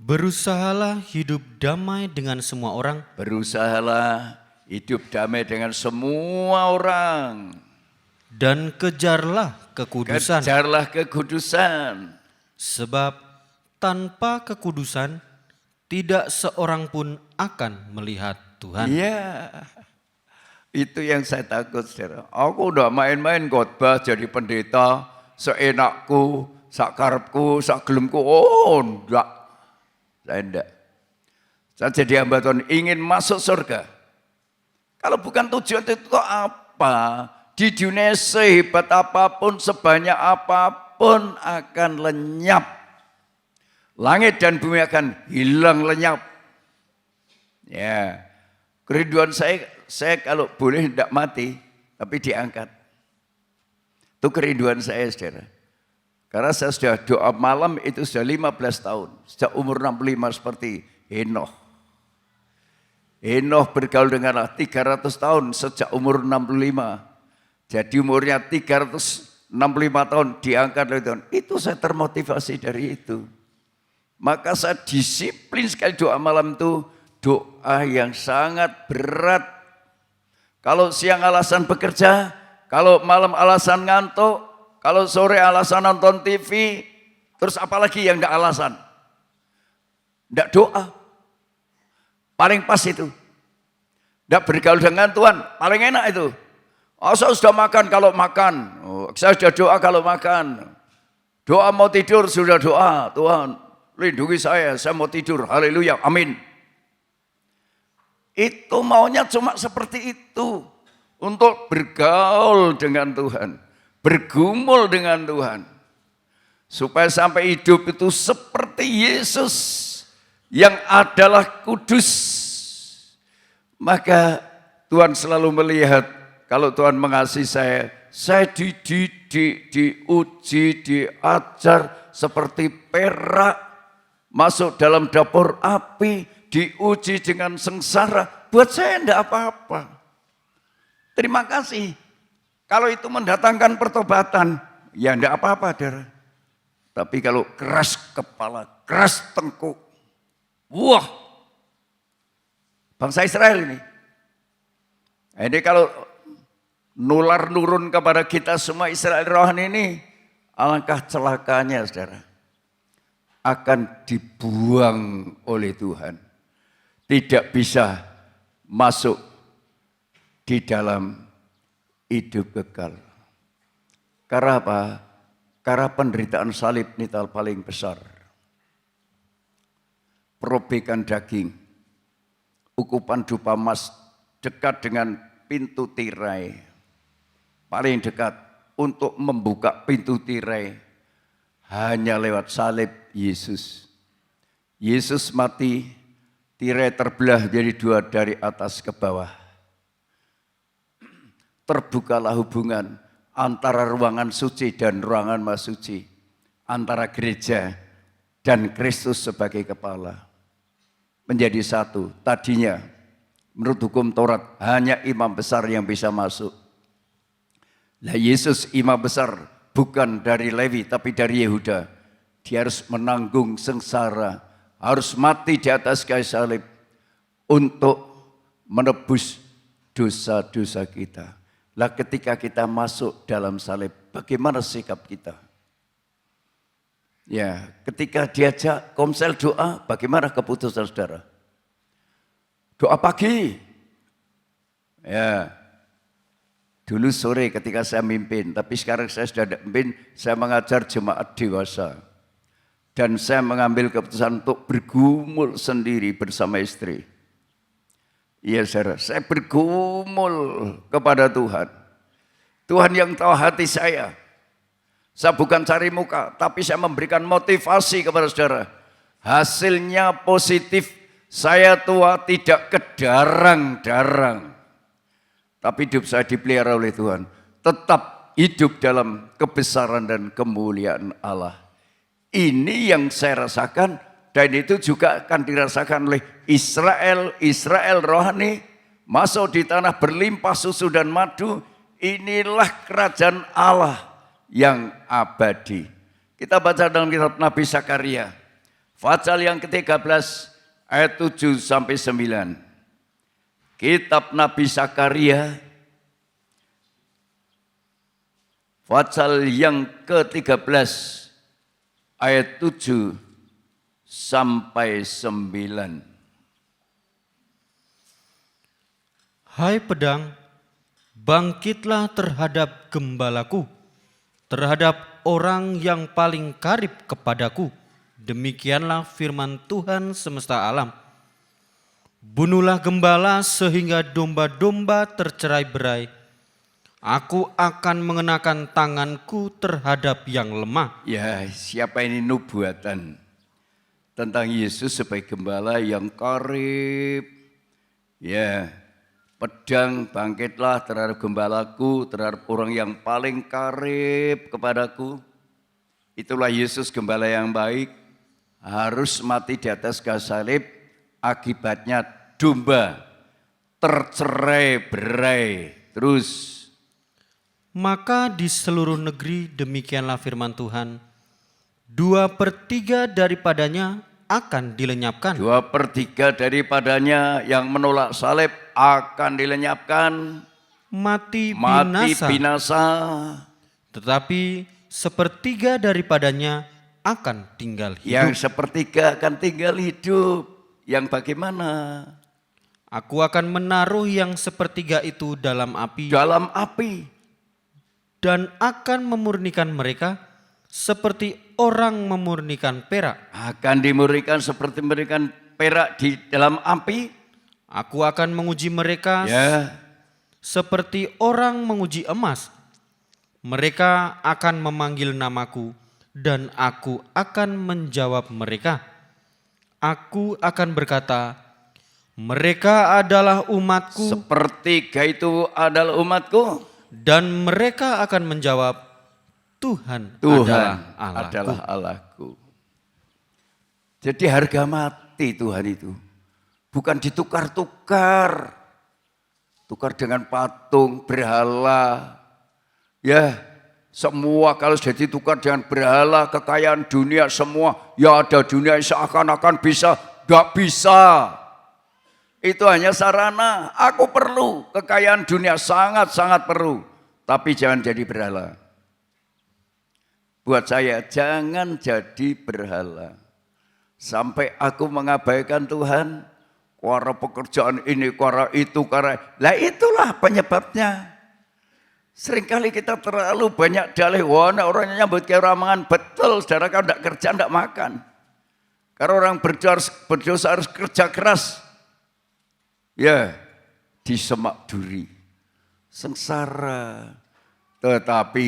Berusahalah hidup damai dengan semua orang. Berusahalah hidup damai dengan semua orang. Dan kejarlah kekudusan. Kejarlah kekudusan. Sebab tanpa kekudusan tidak seorang pun akan melihat Tuhan. Iya. Itu yang saya takut, saudara. Aku udah main-main khotbah jadi pendeta seenakku, sakarepku, sagelemku. Oh, enggak. Saya enggak. Saya jadi hamba Tuhan ingin masuk surga. Kalau bukan tujuan itu apa? Di dunia sehebat apapun, sebanyak apapun akan lenyap. Langit dan bumi akan hilang lenyap. Ya, kerinduan saya kalau boleh tidak mati, tapi diangkat. Itu kerinduan saya, saudara. Karena saya sudah doa malam itu sudah 15 tahun. Sejak umur 65 seperti Henoh. Henoh bergaul dengan Allah 300 tahun sejak umur 65. Jadi umurnya 365 tahun diangkat oleh Tuhan. Itu saya termotivasi dari itu. Maka saya disiplin sekali doa malam itu. Doa yang sangat berat. Kalau siang alasan bekerja, kalau malam alasan ngantuk, kalau sore alasan nonton TV, terus apalagi yang enggak alasan? Enggak doa. Paling pas itu. Enggak bergaul dengan Tuhan, paling enak itu. Oh, saya sudah makan kalau makan. Oh, saya sudah doa kalau makan. Doa mau tidur sudah doa. Tuhan, lindungi saya mau tidur. Haleluya, amin. Itu maunya cuma seperti itu. Untuk bergaul dengan Tuhan. Bergumul dengan Tuhan. Supaya sampai hidup itu seperti Yesus. Yang adalah kudus. Maka Tuhan selalu melihat. Kalau Tuhan mengasihi saya dididik, diuji, diajar. Seperti perak. Masuk dalam dapur api. Diuji dengan sengsara, buat saya enggak apa-apa. Terima kasih. Kalau itu mendatangkan pertobatan, ya enggak apa-apa, saudara. Tapi kalau keras kepala, keras tengkuk, wah, bangsa Israel ini. Ini kalau nular nurun kepada kita semua Israel rohani ini, alangkah celakanya, saudara. Akan dibuang oleh Tuhan. Tidak bisa masuk di dalam hidup kekal. Karena apa? Karena penderitaan salib ini paling besar. Perobekan daging, ukupan dupa emas dekat dengan pintu tirai. Paling dekat untuk membuka pintu tirai hanya lewat salib Yesus. Yesus mati. Tirai terbelah jadi dua dari atas ke bawah. Terbukalah hubungan antara ruangan suci dan ruangan maha suci. Antara gereja dan Kristus sebagai kepala. Menjadi satu. Tadinya menurut hukum Taurat hanya imam besar yang bisa masuk. Nah, Yesus imam besar bukan dari Lewi tapi dari Yehuda. Dia harus menanggung sengsara. Harus mati di atas kayu salib untuk menebus dosa-dosa kita. Lah ketika kita masuk dalam salib, bagaimana sikap kita? Ya, ketika diajak komsel doa, bagaimana keputusan saudara? Doa pagi. Ya, dulu sore ketika saya mimpin, tapi sekarang saya sudah tidak mimpin, saya mengajar jemaat dewasa. Dan saya mengambil keputusan untuk bergumul sendiri bersama istri. Iya saudara, saya bergumul kepada Tuhan. Tuhan yang tahu hati saya. Saya bukan cari muka, tapi saya memberikan motivasi kepada saudara. Hasilnya positif, saya tua tidak kedarang-darang. Tapi hidup saya dipelihara oleh Tuhan. Tetap hidup dalam kebesaran dan kemuliaan Allah. Ini yang saya rasakan dan itu juga akan dirasakan oleh Israel rohani masuk di tanah berlimpah susu dan madu. Inilah kerajaan Allah yang abadi. Kita baca dalam kitab Nabi Zakaria. Pasal yang ke-13 ayat 7 sampai 9. Kitab Nabi Zakaria pasal yang ke-13 ayat 7 sampai 9. Hai pedang, bangkitlah terhadap gembalaku, terhadap orang yang paling karib kepadaku. Demikianlah firman Tuhan semesta alam. Bunuhlah gembala sehingga domba-domba tercerai-berai. Aku akan mengenakan tanganku terhadap yang lemah. Ya, siapa ini nubuatan tentang Yesus sebagai gembala yang karib. Ya, pedang bangkitlah terhadap gembalaku, terhadap orang yang paling karib kepadaku. Itulah Yesus gembala yang baik, harus mati di atas kayu salib, akibatnya domba tercerai-berai terus. Maka di seluruh negeri demikianlah firman Tuhan, 2/3 daripadanya akan dilenyapkan. 2/3 daripadanya yang menolak salib akan dilenyapkan, Mati mati binasa. binasa. Tetapi 1/3 daripadanya akan tinggal hidup. Yang 1/3 akan tinggal hidup. Yang bagaimana? Aku akan menaruh yang 1/3 itu dalam api Dalam api. dan akan memurnikan mereka seperti orang memurnikan perak. Akan dimurnikan seperti memurnikan perak di dalam api. Aku akan menguji mereka Ya, seperti orang menguji emas. Mereka akan memanggil namaku dan aku akan menjawab mereka. Aku akan berkata, mereka adalah umatku, 1/3 itu adalah umatku. dan mereka akan menjawab, Tuhan Tuhan adalah Allahku. adalah Allahku. Jadi harga mati Tuhan itu bukan ditukar-tukar. Tukar dengan patung, berhala. Ya, semua kalau sudah ditukar dengan berhala, kekayaan dunia semua, ya ada dunia yang seakan-akan bisa, gak bisa. Itu hanya sarana. Aku perlu kekayaan dunia, sangat-sangat perlu. Tapi jangan jadi berhala. Buat saya, jangan jadi berhala. Sampai aku mengabaikan Tuhan, karena pekerjaan ini, karena itu, karena... Lah itulah penyebabnya. Seringkali kita terlalu banyak dalih, wah orangnya nyambut kayak ramangan. Betul, saudara, kalau tidak kerja, tidak makan. Karena orang berdosa harus kerja keras. Ya, disemak duri, sengsara. Tetapi,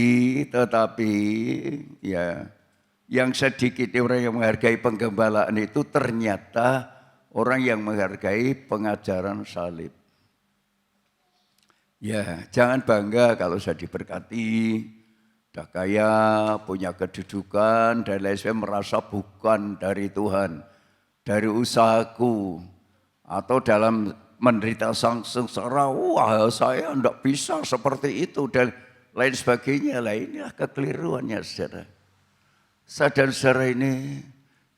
ya, yang sedikit orang yang menghargai penggembalaan itu ternyata orang yang menghargai pengajaran salib. Ya, jangan bangga kalau saya diberkati, udah kaya, punya kedudukan, dan lain sebagainya, merasa bukan dari Tuhan, dari usahaku, atau dalam menderita sengsara, wah saya enggak bisa seperti itu, dan lain sebagainya. Lah inilah kekeliruannya, saudara. Saudara-saudara ini,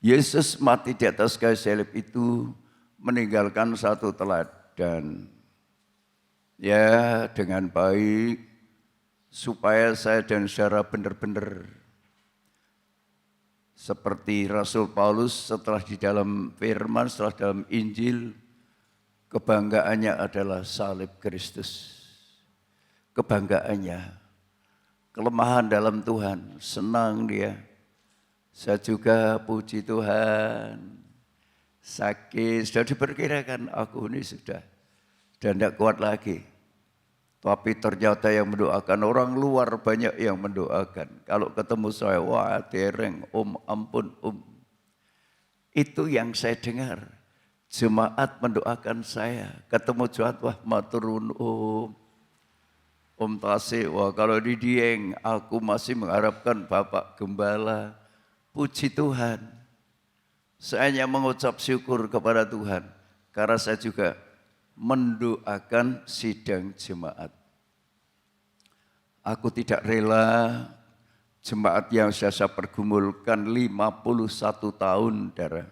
Yesus mati di atas kayu salib itu meninggalkan satu teladan. Ya, dengan baik, supaya saya dan saudara benar-benar seperti Rasul Paulus setelah di dalam firman, setelah dalam Injil, kebanggaannya adalah salib Kristus. Kebanggaannya, kelemahan dalam Tuhan, senang dia. Saya juga puji Tuhan, sakit, sudah diperkirakan aku ini sudah tidak kuat lagi. Tapi ternyata yang mendoakan, orang luar banyak yang mendoakan. Kalau ketemu saya, wah dereng, ampun Itu yang saya dengar. Jemaat mendoakan saya. Ketemu jemaat, wah maturun Tasik, wah kalau di Dieng, aku masih mengharapkan Bapak Gembala. Puji Tuhan. Saya hanya mengucap syukur kepada Tuhan. Karena saya juga mendoakan sidang jemaat. Aku tidak rela jemaat yang saya pergumulkan 51 tahun, darah.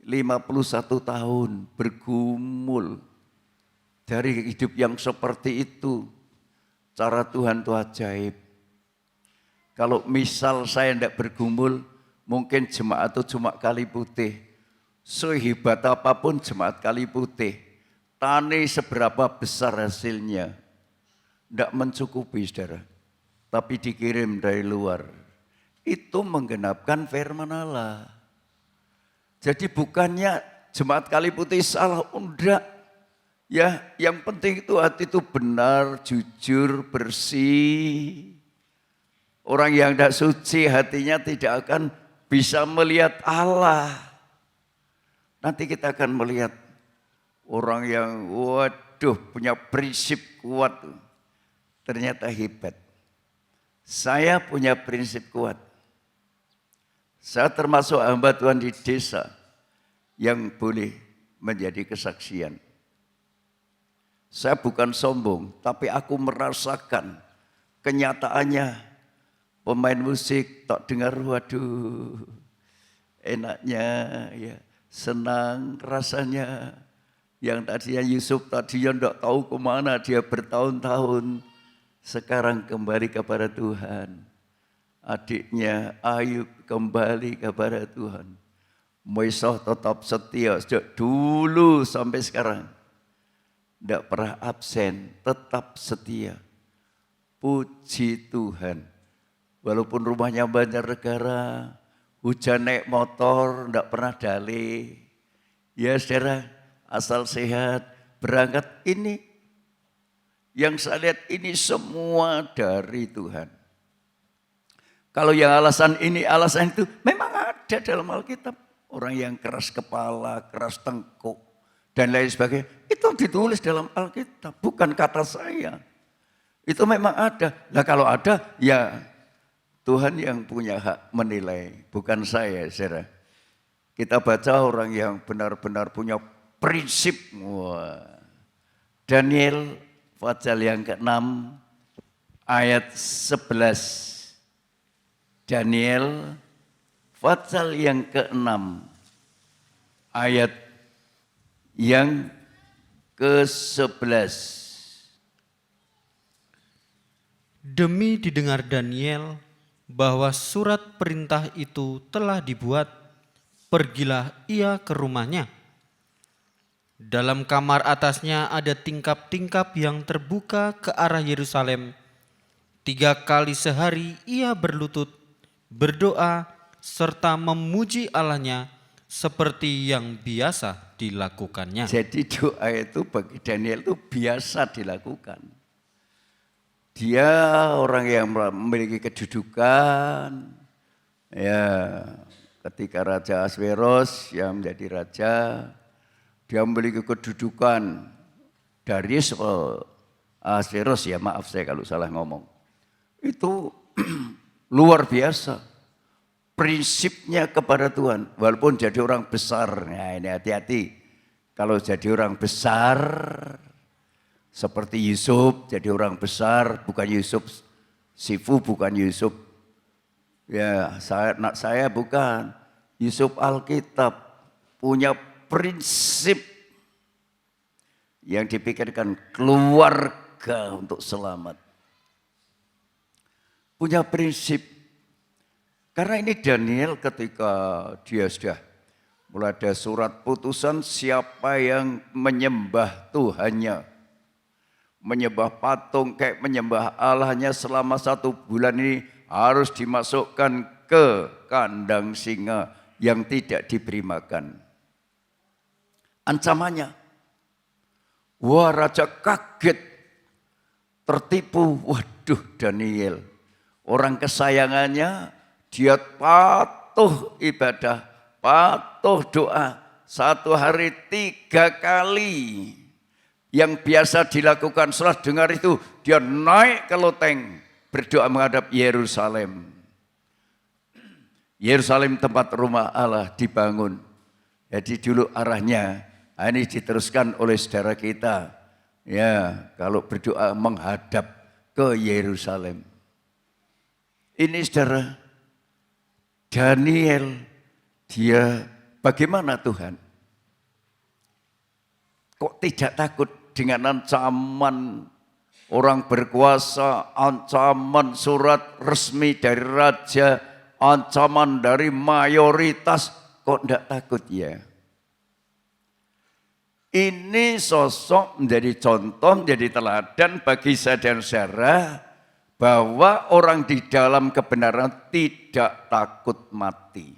51 tahun bergumul dari hidup yang seperti itu. Cara Tuhan itu ajaib. Kalau misal saya tidak bergumul, mungkin jemaat itu cuma kali putih. Sehebat apapun jemaat kali putih, tani seberapa besar hasilnya, tidak mencukupi, saudara. Tapi dikirim dari luar. Itu menggenapkan firman Allah. Jadi bukannya jemaat kali putih salah, enggak. Ya, yang penting itu hati itu benar, jujur, bersih. Orang yang tidak suci hatinya tidak akan bisa melihat Allah. Nanti kita akan melihat orang yang waduh punya prinsip kuat. Ternyata hebat. Saya punya prinsip kuat. Saya termasuk hamba Tuhan di desa yang boleh menjadi kesaksian. Saya bukan sombong, tapi aku merasakan kenyataannya. Pemain musik tak dengar, waduh, enaknya, ya, senang rasanya. Yang tadinya Yusuf tadinya tidak tahu kemana dia bertahun-tahun, sekarang kembali kepada Tuhan. Adiknya Ayub kembali kepada Tuhan. Moisés tetap setia sejak dulu sampai sekarang. Tidak pernah absen, tetap setia. Puji Tuhan. Walaupun rumahnya Banjarnegara, hujan naik motor, tidak pernah dalih. Ya saudara, asal sehat, berangkat ini. Yang saya lihat ini semua dari Tuhan. Kalau yang alasan ini, alasan itu, memang ada dalam Alkitab. Orang yang keras kepala, keras tengkuk, dan lain sebagainya. Itu ditulis dalam Alkitab, bukan kata saya. Itu memang ada. Nah kalau ada, ya Tuhan yang punya hak menilai, bukan saya, saudara. Kita baca orang yang benar-benar punya prinsip. Wah. Daniel pasal yang ke-6 ayat 11. Daniel pasal yang ke-6 ayat yang ke-11. Demi didengar Daniel bahwa surat perintah itu telah dibuat, pergilah ia ke rumahnya. Dalam kamar atasnya ada tingkap-tingkap yang terbuka ke arah Yerusalem. 3 kali sehari ia berlutut, berdoa, serta memuji Allahnya seperti yang biasa dilakukannya. Jadi doa itu bagi Daniel itu biasa dilakukan. Dia orang yang memiliki kedudukan, ya ketika Raja Ahasveros yang menjadi raja, dia memiliki kedudukan dari Ahasveros, ya maaf saya kalau salah ngomong. Itu luar biasa. Prinsipnya kepada Tuhan, walaupun jadi orang besar, nah ini hati-hati. Kalau jadi orang besar, seperti Yusuf, jadi orang besar, bukan Yusuf Sifu, bukan Yusuf. Ya, anak saya bukan. Yusuf Alkitab punya prinsip yang dipikirkan keluarga untuk selamat. Punya prinsip. Karena ini Daniel ketika dia sudah mulai ada surat putusan siapa yang menyembah Tuhannya, menyembah patung kayak menyembah Allahnya selama 1 bulan ini harus dimasukkan ke kandang singa yang tidak diberi makan. Ancamannya, wah raja kaget, tertipu, waduh Daniel, orang kesayangannya, dia patuh ibadah, patuh doa. 1 hari 3 kali. Yang biasa dilakukan setelah dengar itu, dia naik ke loteng, berdoa menghadap Yerusalem. Yerusalem tempat rumah Allah dibangun. Jadi dulu arahnya, ini diteruskan oleh saudara kita. Ya, kalau berdoa menghadap ke Yerusalem. Ini saudara, Daniel, dia bagaimana Tuhan? Kok tidak takut dengan ancaman orang berkuasa, ancaman surat resmi dari raja, ancaman dari mayoritas, kok tidak takut ya? Ini sosok menjadi contoh, menjadi teladan bagi saya dan saudara, bahwa orang di dalam kebenaran tidak takut mati.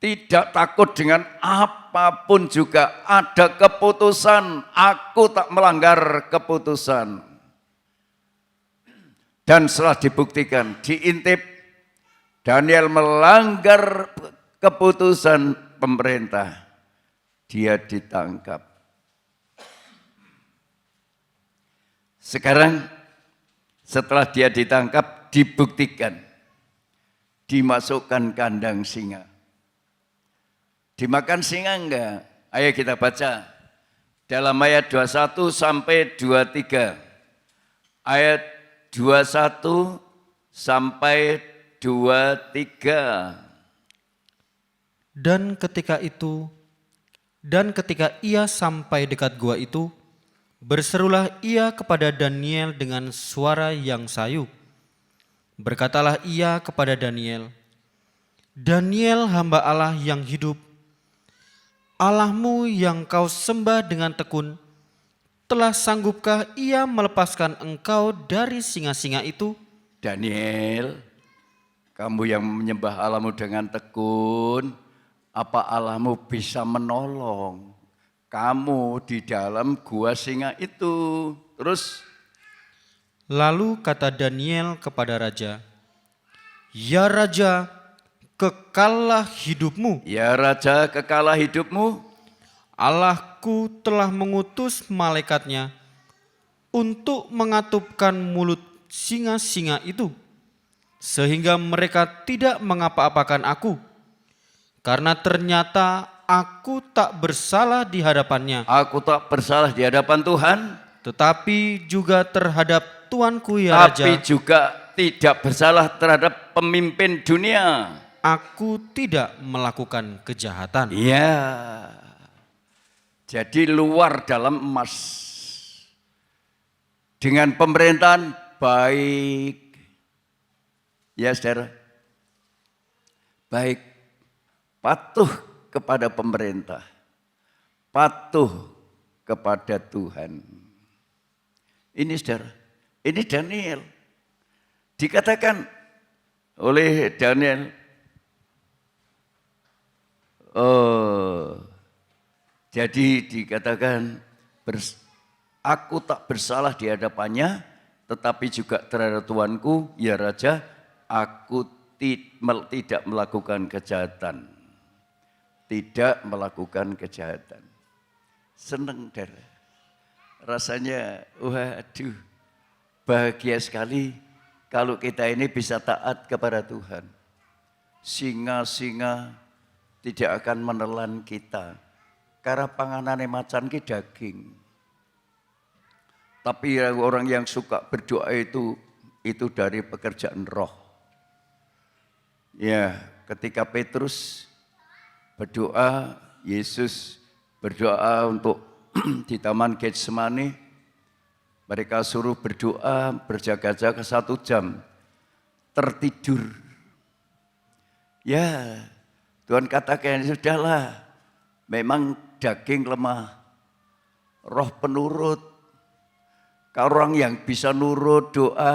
Tidak takut dengan apapun juga. Ada keputusan, aku tak melanggar keputusan. Dan setelah dibuktikan, diintip, Daniel melanggar keputusan pemerintah. Dia ditangkap. Sekarang setelah dia ditangkap, dibuktikan. dimasukkan kandang singa. Dimakan singa enggak? Ayo kita baca. Dalam ayat 21 sampai 23. Ayat 21 sampai 23. Dan ketika ia sampai dekat gua itu, berserulah ia kepada Daniel dengan suara yang sayu. Berkatalah ia kepada Daniel, Daniel hamba Allah yang hidup, Allahmu yang kau sembah dengan tekun, telah sanggupkah ia melepaskan engkau dari singa-singa itu? Daniel, kamu yang menyembah Allahmu dengan tekun, apa Allahmu bisa menolong kamu di dalam gua singa itu? Terus, lalu kata Daniel kepada raja, ya raja, kekallah hidupmu. ya Raja, kekalah hidupmu. Allahku telah mengutus malaikatnya untuk mengatupkan mulut singa-singa itu, sehingga mereka tidak mengapa-apakan aku, karena ternyata aku tak bersalah di hadapannya, Aku tak bersalah di hadapan Tuhan, tetapi juga terhadap tuanku ya tapi raja, juga tidak bersalah terhadap pemimpin dunia. aku tidak melakukan kejahatan. Iya. Jadi luar dalam emas. Dengan pemerintahan baik. Ya saudara. Baik. Patuh kepada pemerintah. Patuh kepada Tuhan. Ini saudara. Ini Daniel. Dikatakan oleh Daniel. Jadi dikatakan, aku tak bersalah di hadapannya, tetapi juga terhadap Tuanku, ya Raja, aku tidak melakukan kejahatan. Tidak melakukan kejahatan. Senang, saudara. Rasanya, waduh, bahagia sekali kalau kita ini bisa taat kepada Tuhan. Singa-singa tidak akan menelan kita. Karena panganane macan ki daging. Tapi orang yang suka berdoa itu dari pekerjaan roh. Ya, ketika Petrus berdoa, Yesus berdoa untuk di Taman Getsemani, mereka suruh berdoa berjaga-jaga 1 jam, tertidur. Ya, Tuhan katakan, sudahlah, memang daging lemah, roh penurut. Orang yang bisa nurut doa,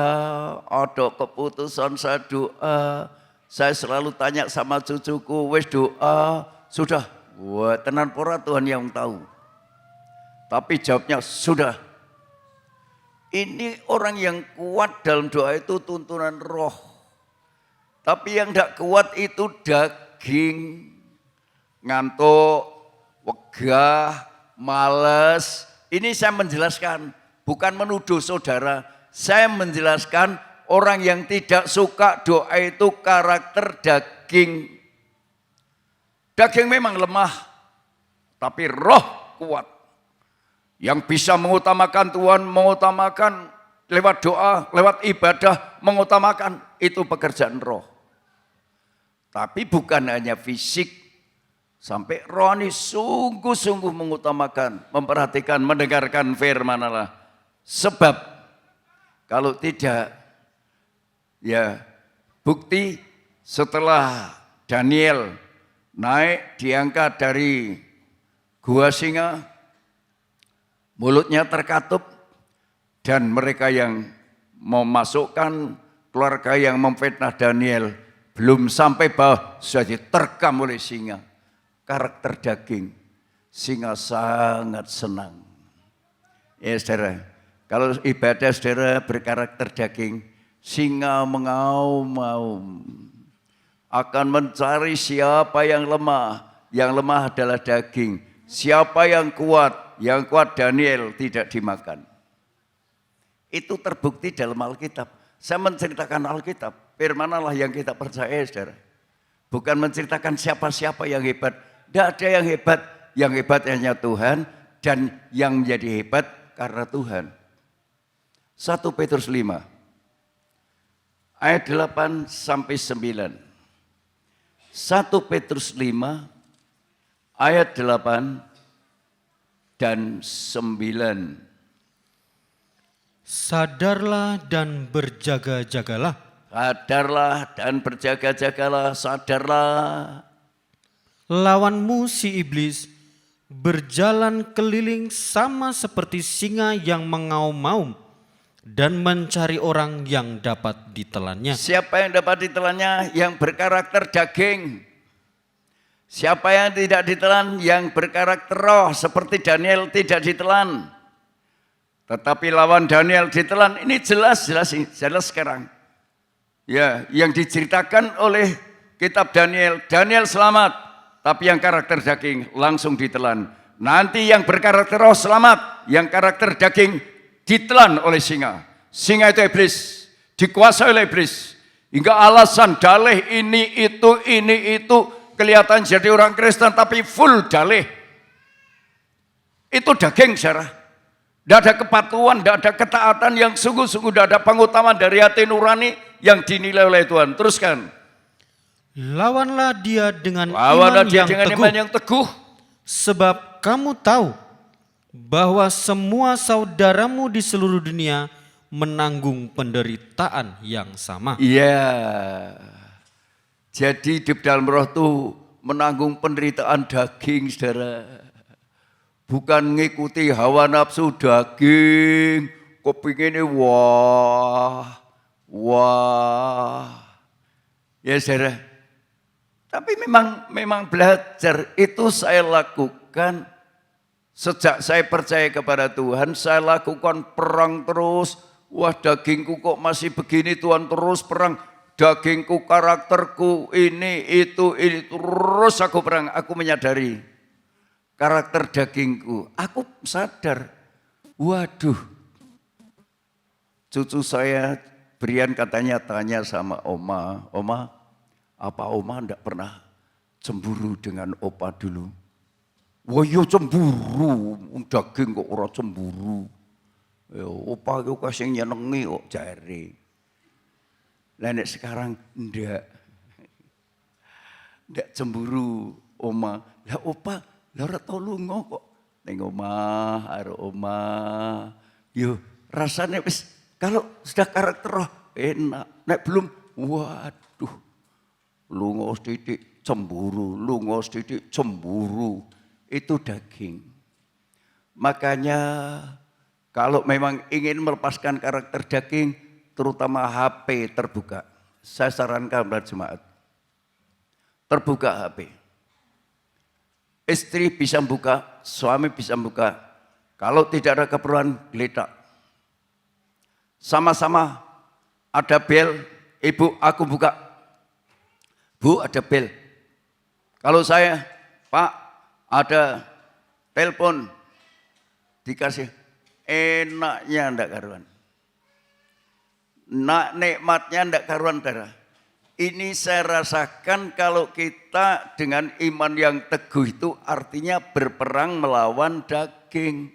ada keputusan saya doa. Saya selalu tanya sama cucuku, wes doa, sudah. Wah, tenan pora Tuhan yang tahu. Tapi jawabnya sudah. Ini orang yang kuat dalam doa itu tuntunan roh. Tapi yang tidak kuat itu daging, ngantuk, wegah, males. Ini saya menjelaskan, bukan menuduh saudara. Saya menjelaskan orang yang tidak suka doa itu karakter daging. Daging memang lemah, tapi roh kuat. Yang bisa mengutamakan Tuhan, mengutamakan lewat doa, lewat ibadah, mengutamakan itu pekerjaan roh. Tapi bukan hanya fisik, sampai rohani sungguh-sungguh mengutamakan, memperhatikan, mendengarkan firman Allah. Sebab kalau tidak, ya bukti setelah Daniel naik diangkat dari gua singa, mulutnya terkatup, dan mereka yang memasukkan keluarga yang memfitnah Daniel belum sampai bawah sudah diterkam oleh singa. Karakter daging, singa sangat senang. Ya saudara, kalau ibadah saudara berkarakter daging, singa mengaum-ngaum. Akan mencari siapa yang lemah. Yang lemah adalah daging. Siapa yang kuat Daniel tidak dimakan. Itu terbukti dalam Alkitab. Saya menceritakan Alkitab. firman Allah yang kita percaya, saudara. Bukan menceritakan siapa-siapa yang hebat. Tidak ada yang hebat. Yang hebat hanya Tuhan, dan yang menjadi hebat karena Tuhan. 1 Petrus 5 ayat 8 sampai 9. 1 Petrus 5 ayat 8 dan 9. Sadarlah dan berjaga-jagalah. Sadarlah dan berjaga-jagalah, sadarlah. Lawanmu si iblis berjalan keliling sama seperti singa yang mengaum-ngaum dan mencari orang yang dapat ditelannya. Siapa yang dapat ditelannya? Yang berkarakter daging. Siapa yang tidak ditelan? Yang berkarakter roh, seperti Daniel tidak ditelan. Tetapi lawan Daniel ditelan. Ini jelas sekarang. Ya, yang diceritakan oleh kitab Daniel, Daniel selamat, tapi yang karakter daging langsung ditelan. Nanti yang berkarakter roh selamat, yang karakter daging ditelan oleh singa. Singa itu iblis, dikuasai oleh iblis. Hingga alasan dalih ini itu kelihatan jadi orang Kristen tapi full dalih. Itu daging, saudara. Tidak ada kepatuhan, tidak ada ketaatan yang sungguh-sungguh, tidak ada pengutamaan dari hati nurani yang dinilai oleh Tuhan. Teruskan. Lawanlah dia dengan Lawanlah iman dia yang dengan teguh. iman yang teguh. Sebab kamu tahu bahwa semua saudaramu di seluruh dunia menanggung penderitaan yang sama. Iya. Jadi hidup dalam roh itu menanggung penderitaan daging, saudara. Bukan ngikuti hawa nafsu daging. Kepinginnya wah. Ya saudara. Tapi memang belajar itu saya lakukan. Sejak saya percaya kepada Tuhan, saya lakukan perang terus. Wah, dagingku kok masih begini, Tuhan, terus perang. Dagingku, karakterku, ini terus aku perang. Aku menyadari karakter dagingku. Aku sadar, waduh, cucu saya Brian katanya tanya sama Oma, apa Oma enggak pernah cemburu dengan Opa dulu? Wah, yo cemburu, daging kok ora cemburu. Ya, Opa itu kasih nyenengi kok jari. Lah nek sekarang ndak cemburu Oma. Lah Opa, lah ora tau lunga kok ning omah karo omah. Yo rasane wis kalau sudah karakter roh enak. Nek belum, waduh. Lunga sithik cemburu, lunga sithik cemburu. Itu daging. Makanya kalau memang ingin melepaskan karakter daging, terutama HP terbuka. Saya sarankan kepada jemaat. Terbuka HP. Istri bisa buka, suami bisa buka. Kalau tidak ada keperluan, geletak. Sama-sama ada bel, ibu aku buka. Bu ada bel. Kalau saya, Pak ada telepon, dikasih enaknya ndak karuan. Nikmatnya ndak karuan, saudara. Ini saya rasakan kalau kita dengan iman yang teguh itu artinya berperang melawan daging.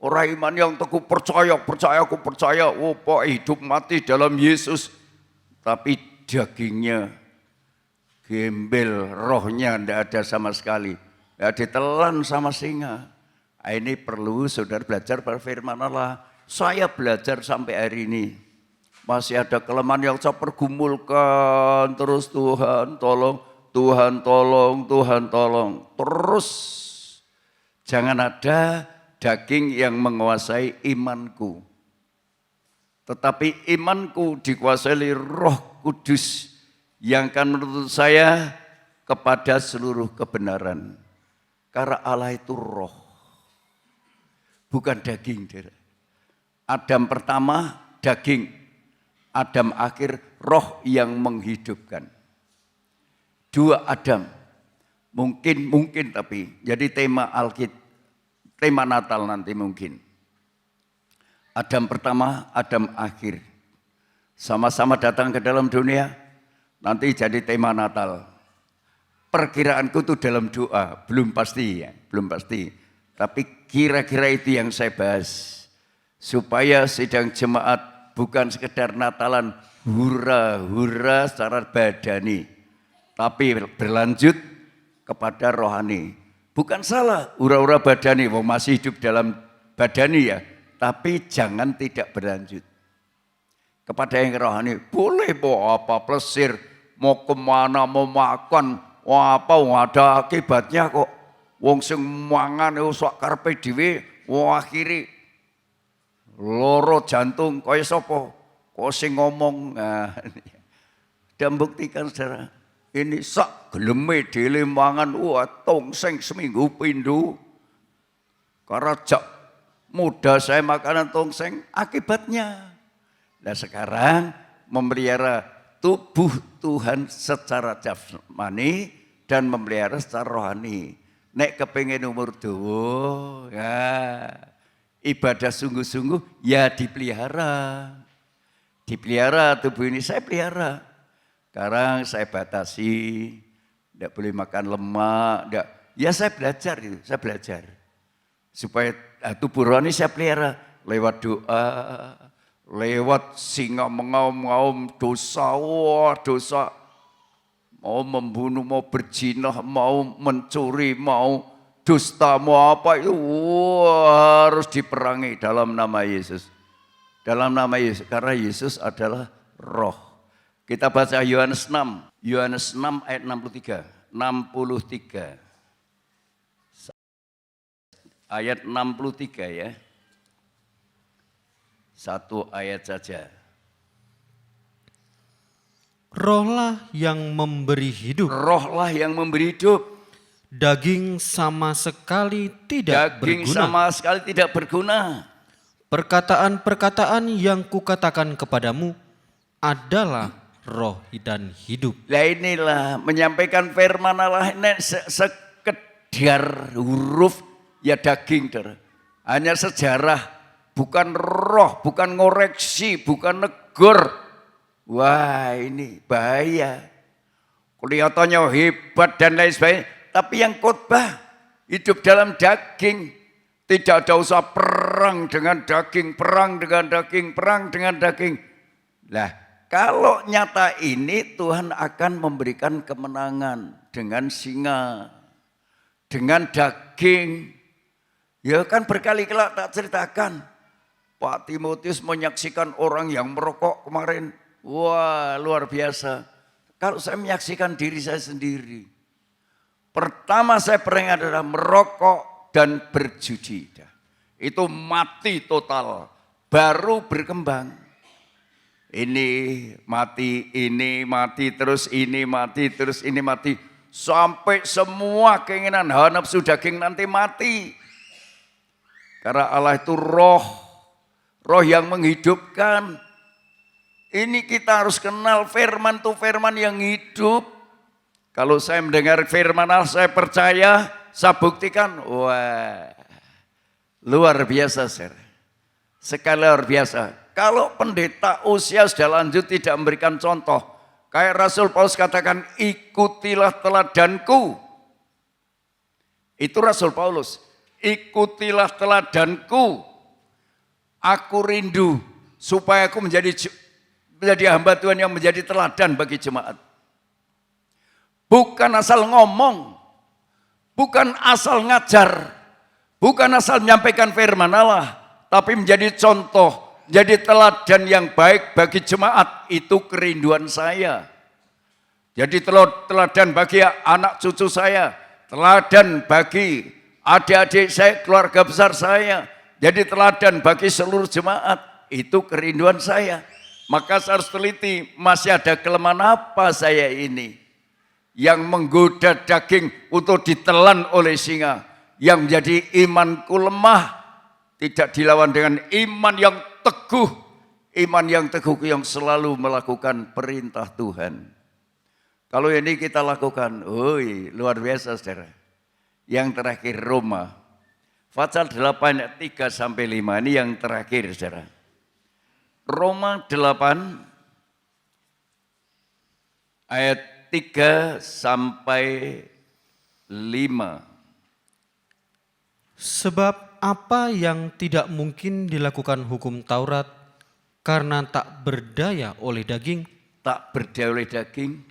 Orang iman yang teguh percaya, aku percaya, oh Pak hidup mati dalam Yesus. Tapi dagingnya gembel, rohnya tidak ada sama sekali. Ya, ditelan sama singa. Ini perlu saudara belajar pada firman Allah. Saya belajar sampai hari ini. Masih ada kelemahan yang saya pergumulkan. Terus Tuhan tolong, Tuhan tolong, Tuhan tolong. Terus jangan ada daging yang menguasai imanku. Tetapi imanku dikuasai oleh Roh Kudus yang akan menuntut saya kepada seluruh kebenaran. Karena Allah itu roh, bukan daging. Adam pertama daging, Adam akhir roh yang menghidupkan. Dua Adam, mungkin tapi jadi tema Alkitab, tema Natal nanti mungkin. Adam pertama, Adam akhir. sama-sama datang ke dalam dunia, nanti jadi tema Natal. Perkiraanku itu dalam doa, belum pasti ya, belum pasti. Tapi kira-kira itu yang saya bahas. Supaya sidang jemaat bukan sekedar Natalan, hura-hura secara badani. Tapi berlanjut kepada rohani. Bukan salah, hura-hura badani, masih hidup dalam badani ya. Tapi jangan tidak berlanjut. Kepada yang rohani, boleh mau apa, plesir, mau kemana, mau makan, apa ada akibatnya kok. Wong sing mangan sok karepe dhewe akhiri loro jantung kaya sapa? Kok sing ngomong. Nah, dan buktikan saudara, ini sak geleme dhewe mangan tongseng seminggu pindho. Karena mudah saya makanan tongseng akibatnya. Nah sekarang memelihara tubuh Tuhan secara jasmani dan memelihara secara rohani. Nek kepengen umur dawa, ya ibadah sungguh-sungguh ya dipelihara. Dipelihara tubuh ini saya pelihara. Sekarang saya batasi, tidak boleh makan lemak, enggak. Ya saya belajar itu, saya belajar. Supaya tubuh rohani saya pelihara lewat doa, lewat singa mengaum-ngaum dosa, dosa. Mau membunuh, mau berzinah, mau mencuri, mau dusta, mau apa itu harus diperangi dalam nama Yesus. Dalam nama Yesus, karena Yesus adalah roh. Kita baca Yohanes 6, Yohanes 6 ayat 63. Ayat 63 ya. Satu ayat saja. Rohlah yang memberi hidup. Rohlah yang memberi hidup. Daging sama sekali tidak Daging berguna. sama sekali tidak berguna. Perkataan-perkataan yang kukatakan kepadamu adalah roh dan hidup. Nah inilah menyampaikan firman Allah ini sekedar huruf ya daging. Hanya sejarah, bukan roh, bukan ngoreksi, bukan negor. Wah ini bahaya. Kelihatannya hebat dan lain sebagainya. Tapi yang khotbah hidup dalam daging. Tidak ada usaha perang dengan daging, perang dengan daging, perang dengan daging. Nah kalau nyata ini Tuhan akan memberikan kemenangan dengan singa. Dengan daging. Ya kan berkali-kali tak ceritakan. Pak Timotius menyaksikan orang yang merokok kemarin. Wah luar biasa. Kalau saya menyaksikan diri saya sendiri. Pertama saya pernah adalah merokok dan berjudi. Itu mati total. Baru berkembang. Ini mati, terus ini mati, terus ini mati. Sampai semua keinginan hawa nafsu daging nanti mati. Karena Allah itu roh. Roh yang menghidupkan. Ini kita harus kenal firman itu firman yang hidup. Kalau saya mendengar firman Allah, saya percaya, saya buktikan. Wah, luar biasa, sir. Sekali luar biasa. Kalau pendeta usia sudah lanjut tidak memberikan contoh. Kayak Rasul Paulus katakan, ikutilah teladanku. Itu Rasul Paulus. Ikutilah teladanku. Aku rindu supaya aku menjadi hamba Tuhan yang menjadi teladan bagi jemaat. Bukan asal ngomong, bukan asal ngajar, bukan asal menyampaikan firman Allah, tapi menjadi contoh, jadi teladan yang baik bagi jemaat. Itu kerinduan saya. Jadi teladan bagi anak cucu saya, teladan bagi adik-adik saya, keluarga besar saya, jadi teladan bagi seluruh jemaat. Itu kerinduan saya. Maka saya harus teliti, masih ada kelemahan apa saya ini yang menggoda daging untuk ditelan oleh singa. Yang menjadi imanku lemah, tidak dilawan dengan iman yang teguh. Iman yang teguh yang selalu melakukan perintah Tuhan. Kalau ini kita lakukan, luar biasa saudara. Yang terakhir Roma. Pasal 8 ayat 3 sampai 5 ini yang terakhir saudara. Roma 8 ayat 3 sampai 5. Sebab apa yang tidak mungkin dilakukan hukum Taurat karena tak berdaya oleh daging, Tak berdaya oleh daging,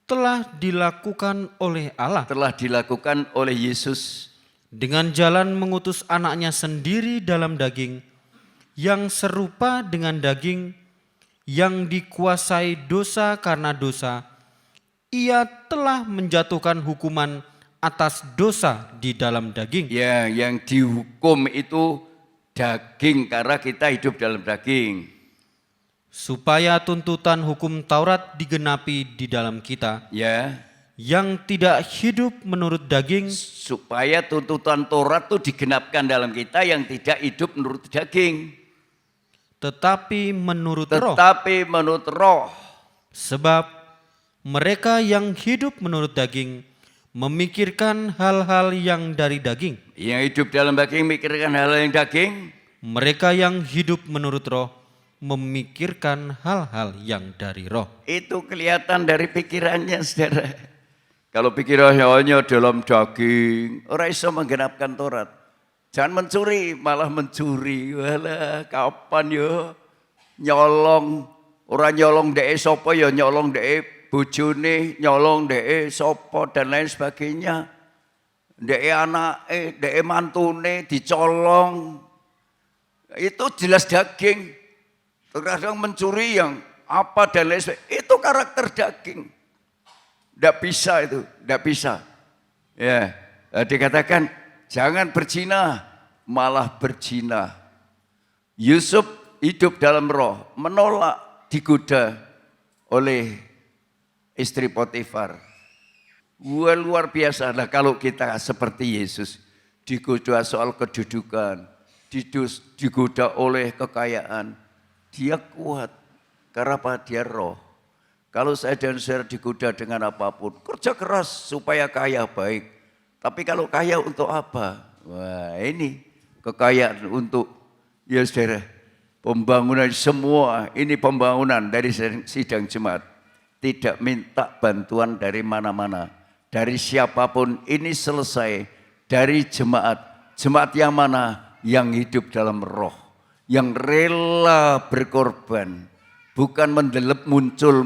telah dilakukan oleh Allah telah dilakukan oleh Yesus dengan jalan mengutus anaknya sendiri dalam daging, yang serupa dengan daging, yang dikuasai dosa karena dosa. Ia telah menjatuhkan hukuman atas dosa di dalam daging, ya, yang dihukum itu daging karena kita hidup dalam daging. supaya tuntutan hukum Taurat digenapi di dalam kita, Ya, yang tidak hidup menurut daging, supaya tuntutan Taurat itu digenapkan dalam kita yang tidak hidup menurut daging, tetapi menurut roh. tetapi menurut roh. Sebab mereka yang hidup menurut daging memikirkan hal-hal yang dari daging. Yang hidup dalam daging mikirkan hal yang daging, Mereka yang hidup menurut roh memikirkan hal-hal yang dari roh. itu kelihatan dari pikirannya, saudara. Kalau pikirannya hanya dalam daging, orang iso menggenapkan Taurat. Jangan mencuri, malah mencuri. Walah, kapan yo nyolong, orang nyolong dek sopo ya nyolong dek bojone, nyolong dek sopo dan lain sebagainya. Dek anak, dek mantune dicolong. Itu jelas daging. Terkadang mencuri yang apa dan lain sebagainya, itu karakter daging. Tidak bisa itu, tidak bisa. Ya, dikatakan jangan berzina, malah berzina. Yusuf hidup dalam roh, menolak digoda oleh istri Potifar. Wah, luar biasa. Nah, kalau kita seperti Yesus, digoda soal kedudukan, digoda oleh kekayaan, dia kuat. Karena apa? Dia roh. Kalau saya dan saudara digoda dengan apapun, kerja keras supaya kaya baik. Tapi kalau kaya untuk apa? Wah, ini kekayaan untuk, ya saudara, pembangunan semua. Ini pembangunan dari sidang jemaat. Tidak minta bantuan dari mana-mana. Dari siapapun, ini selesai dari jemaat. Jemaat yang mana? Yang hidup dalam roh. Yang rela berkorban. Bukan mendelep muncul,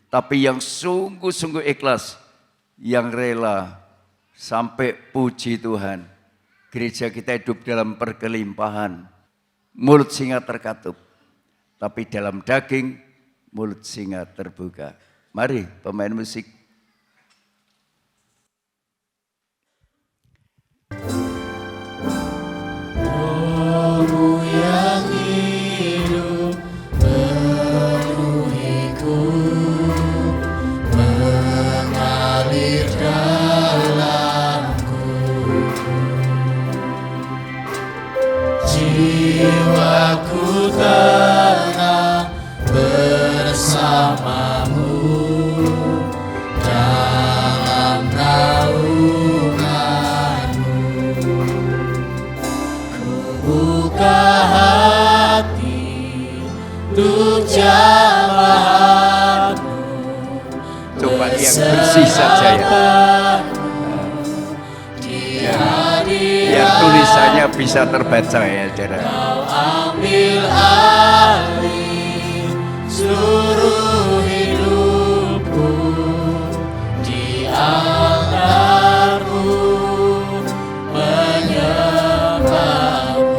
tapi yang sungguh-sungguh ikhlas, yang rela sampai puji Tuhan. Gereja kita hidup dalam perkelimpahan, mulut singa terkatup, tapi dalam daging mulut singa terbuka. Mari pemain musik. Jiwaku tenang bersamamu dalam naunganmu. Ku buka hati untuk jamahanmu. Coba yang bersih saja ya. Yang tulisannya bisa terbaca ya, saudara. Kau ambil alih seluruh hidupku, di altarmu menyembahmu.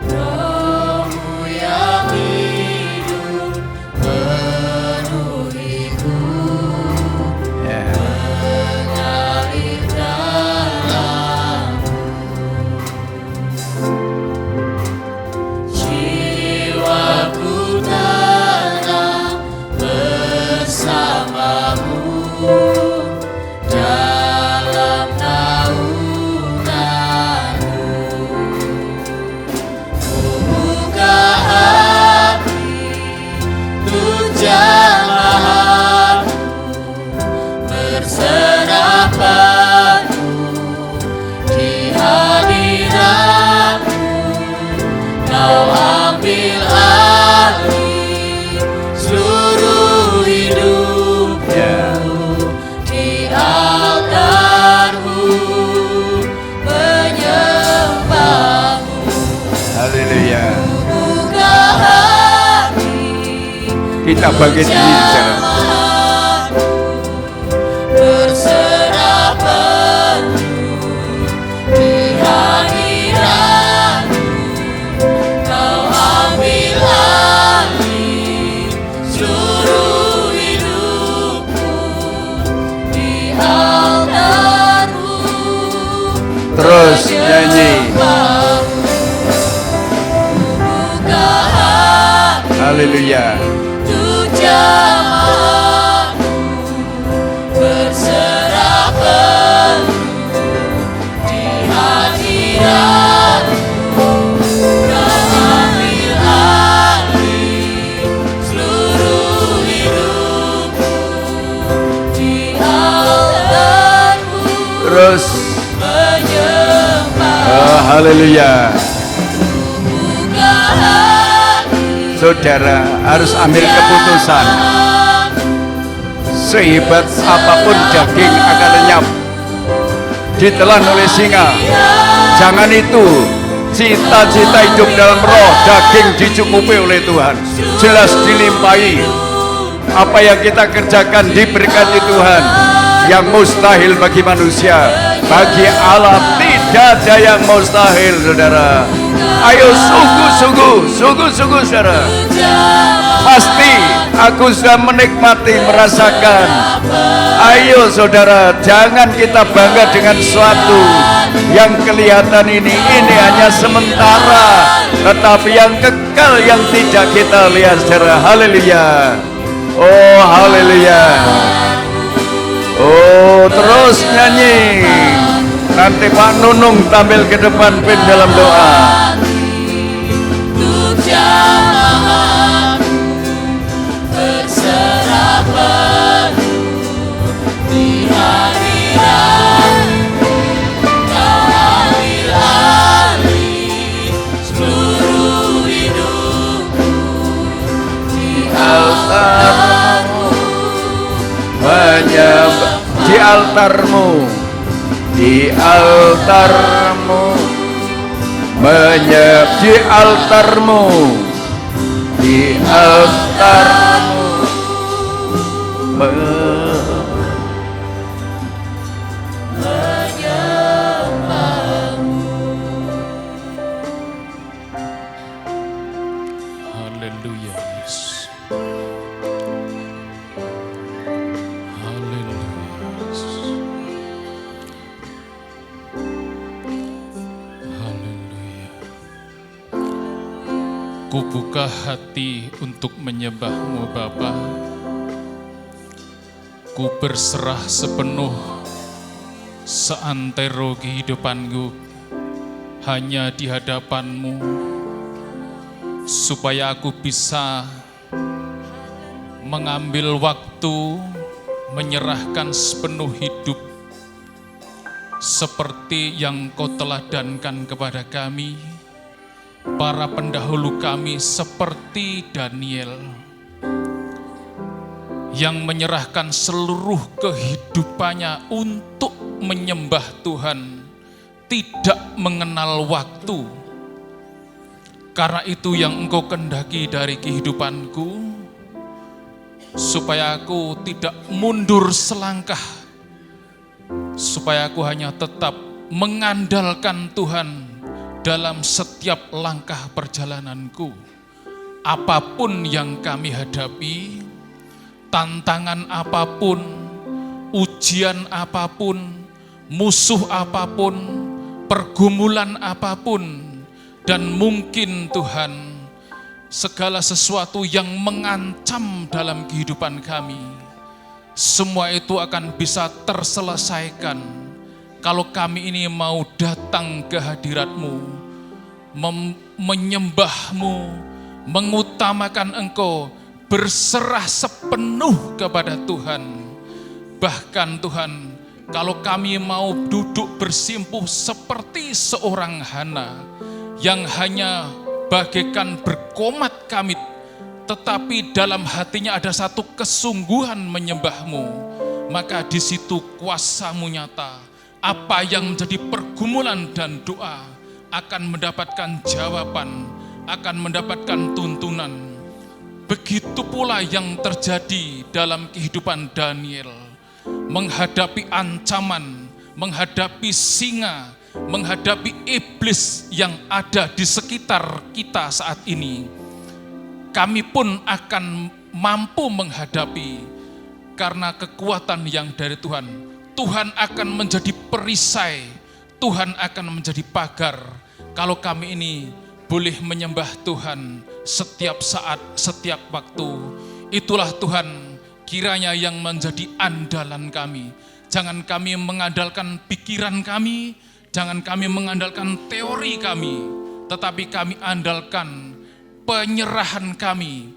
Rohmu yang hidup penuhiku, mengalir dalamku. Jiwaku tenang bersamamu dalam naunganmu. Ku buka hati untuk jamahanmu, berserah penuh di hadiratmu. kita bangkit berdiri saudara. Berserah penuh di hadirat-Mu, Kau ambil alih seluruh hidupku di altar-Mu. Terus nyanyi. Buka hati Haleluya. untuk jamaah-Mu, berserah penuh di hadirat-Mu, Kau ambil alih seluruh hidupku di altar-Mu. Terus. Haleluya. Buka hati Saudara harus ambil keputusan. Sehebat apapun daging akan lenyap, ditelan oleh singa. Jangan itu. Cita-cita hidup dalam roh, daging dicukupi oleh Tuhan. Jelas dilimpahi. Apa yang kita kerjakan diberkati Tuhan. Yang mustahil bagi manusia, bagi Allah tidak ada yang mustahil, saudara. Ayo sungguh-sungguh saudara. Pasti aku sudah menikmati, merasakan. Ayo saudara, jangan kita bangga dengan sesuatu yang kelihatan ini hanya sementara, tetapi yang kekal yang tidak kita lihat, saudara. Haleluya. Oh haleluya. Oh, terus nyanyi. Nanti Pak Nunung tampil ke depan pin dalam doa. untuk jamaah-Mu, berserah penuh di hadirat-Mu, Kau ambil alih seluruh hidupku di altar-Mu. Menyembah di altar-Mu, di altar-Mu, menyembah di altar-Mu, di altar-Mu. Haleluya, Yesus. Haleluya, Yesus. Haleluya. Ku buka hati untuk menyembah-Mu Bapa. Ku berserah sepenuh seantero kehidupanku hanya di hadapan-Mu, supaya aku bisa mengambil waktu menyerahkan sepenuh hidup seperti yang Kau teladankan kepada kami, para pendahulu kami seperti Daniel yang menyerahkan seluruh kehidupannya untuk menyembah Tuhan, tidak mengenal waktu. Karena itu yang Engkau kehendaki dari kehidupanku, supaya aku tidak mundur selangkah, supaya aku hanya tetap mengandalkan Tuhan dalam setiap langkah perjalananku. Apapun yang kami hadapi, tantangan apapun, ujian apapun, musuh apapun, pergumulan apapun, dan mungkin Tuhan, segala sesuatu yang mengancam dalam kehidupan kami, semua itu akan bisa terselesaikan kalau kami ini mau datang ke hadirat-Mu, menyembah-Mu, mengutamakan Engkau, berserah sepenuh kepada Tuhan. Bahkan Tuhan, kalau kami mau duduk bersimpuh seperti seorang Hana yang hanya bagaikan berkomat kamit, tetapi dalam hatinya ada satu kesungguhan menyembah-Mu, maka di situ kuasa-Mu nyata. Apa yang menjadi pergumulan dan doa akan mendapatkan jawaban, akan mendapatkan tuntunan. begitu pula yang terjadi dalam kehidupan Daniel. Menghadapi ancaman, menghadapi singa, menghadapi iblis yang ada di sekitar kita saat ini. Kami pun akan mampu menghadapi karena kekuatan yang dari Tuhan. Tuhan akan menjadi perisai, Tuhan akan menjadi pagar. Kalau kami ini boleh menyembah Tuhan setiap saat, setiap waktu. Itulah Tuhan kiranya yang menjadi andalan kami. Jangan kami mengandalkan pikiran kami, jangan kami mengandalkan teori kami, tetapi kami andalkan penyerahan kami,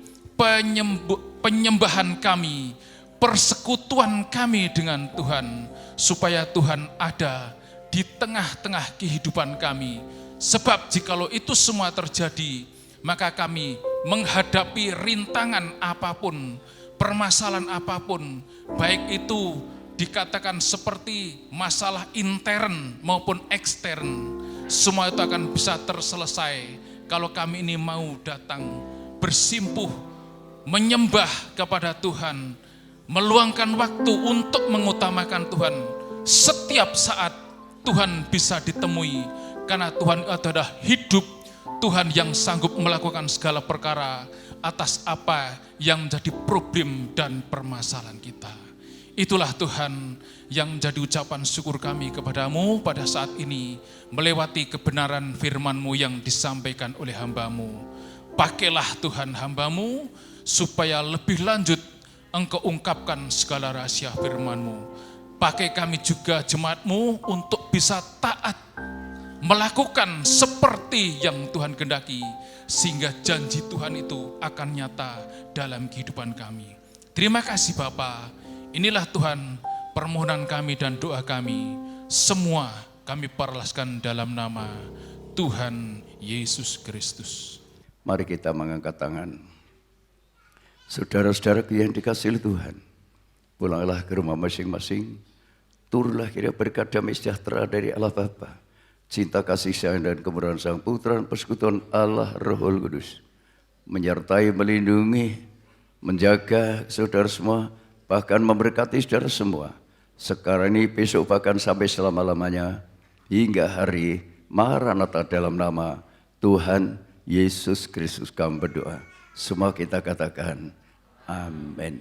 penyembahan kami, persekutuan kami dengan Tuhan, supaya Tuhan ada di tengah-tengah kehidupan kami. Sebab jikalau itu semua terjadi, maka kami menghadapi rintangan apapun, permasalahan apapun, baik itu dikatakan seperti masalah intern maupun ekstern, semua itu akan bisa terselesai kalau kami ini mau datang bersimpuh, menyembah kepada Tuhan, meluangkan waktu untuk mengutamakan Tuhan. Setiap saat Tuhan bisa ditemui, karena Tuhan adalah hidup, Tuhan yang sanggup melakukan segala perkara atas apa yang menjadi problem dan permasalahan kita. Itulah Tuhan yang menjadi ucapan syukur kami kepadamu pada saat ini, melewati kebenaran firman-Mu yang disampaikan oleh hamba-Mu. Pakailah Tuhan hamba-Mu, supaya lebih lanjut Engkau ungkapkan segala rahasia firman-Mu. Pakai kami juga jemaat-Mu untuk bisa taat, melakukan seperti yang Tuhan kehendaki, sehingga janji Tuhan itu akan nyata dalam kehidupan kami. Terima kasih Bapa. Inilah Tuhan permohonan kami dan doa kami. Semua kami perlaskan dalam nama Tuhan Yesus Kristus. Mari kita mengangkat tangan. Saudara-saudaraku yang dikasihi Tuhan, pulanglah ke rumah masing-masing. Turunlah kiranya berkat damai sejahtera dari Allah Bapa, cinta kasih sayang dan kemurahan Sang Putra dan persekutuan Allah Rohul Kudus menyertai, melindungi, menjaga saudara semua, bahkan memberkati saudara semua sekarang ini, besok, bahkan sampai selama-lamanya, hingga hari Maranatha dalam nama Tuhan Yesus Kristus kami berdoa. Semua kita katakan amin.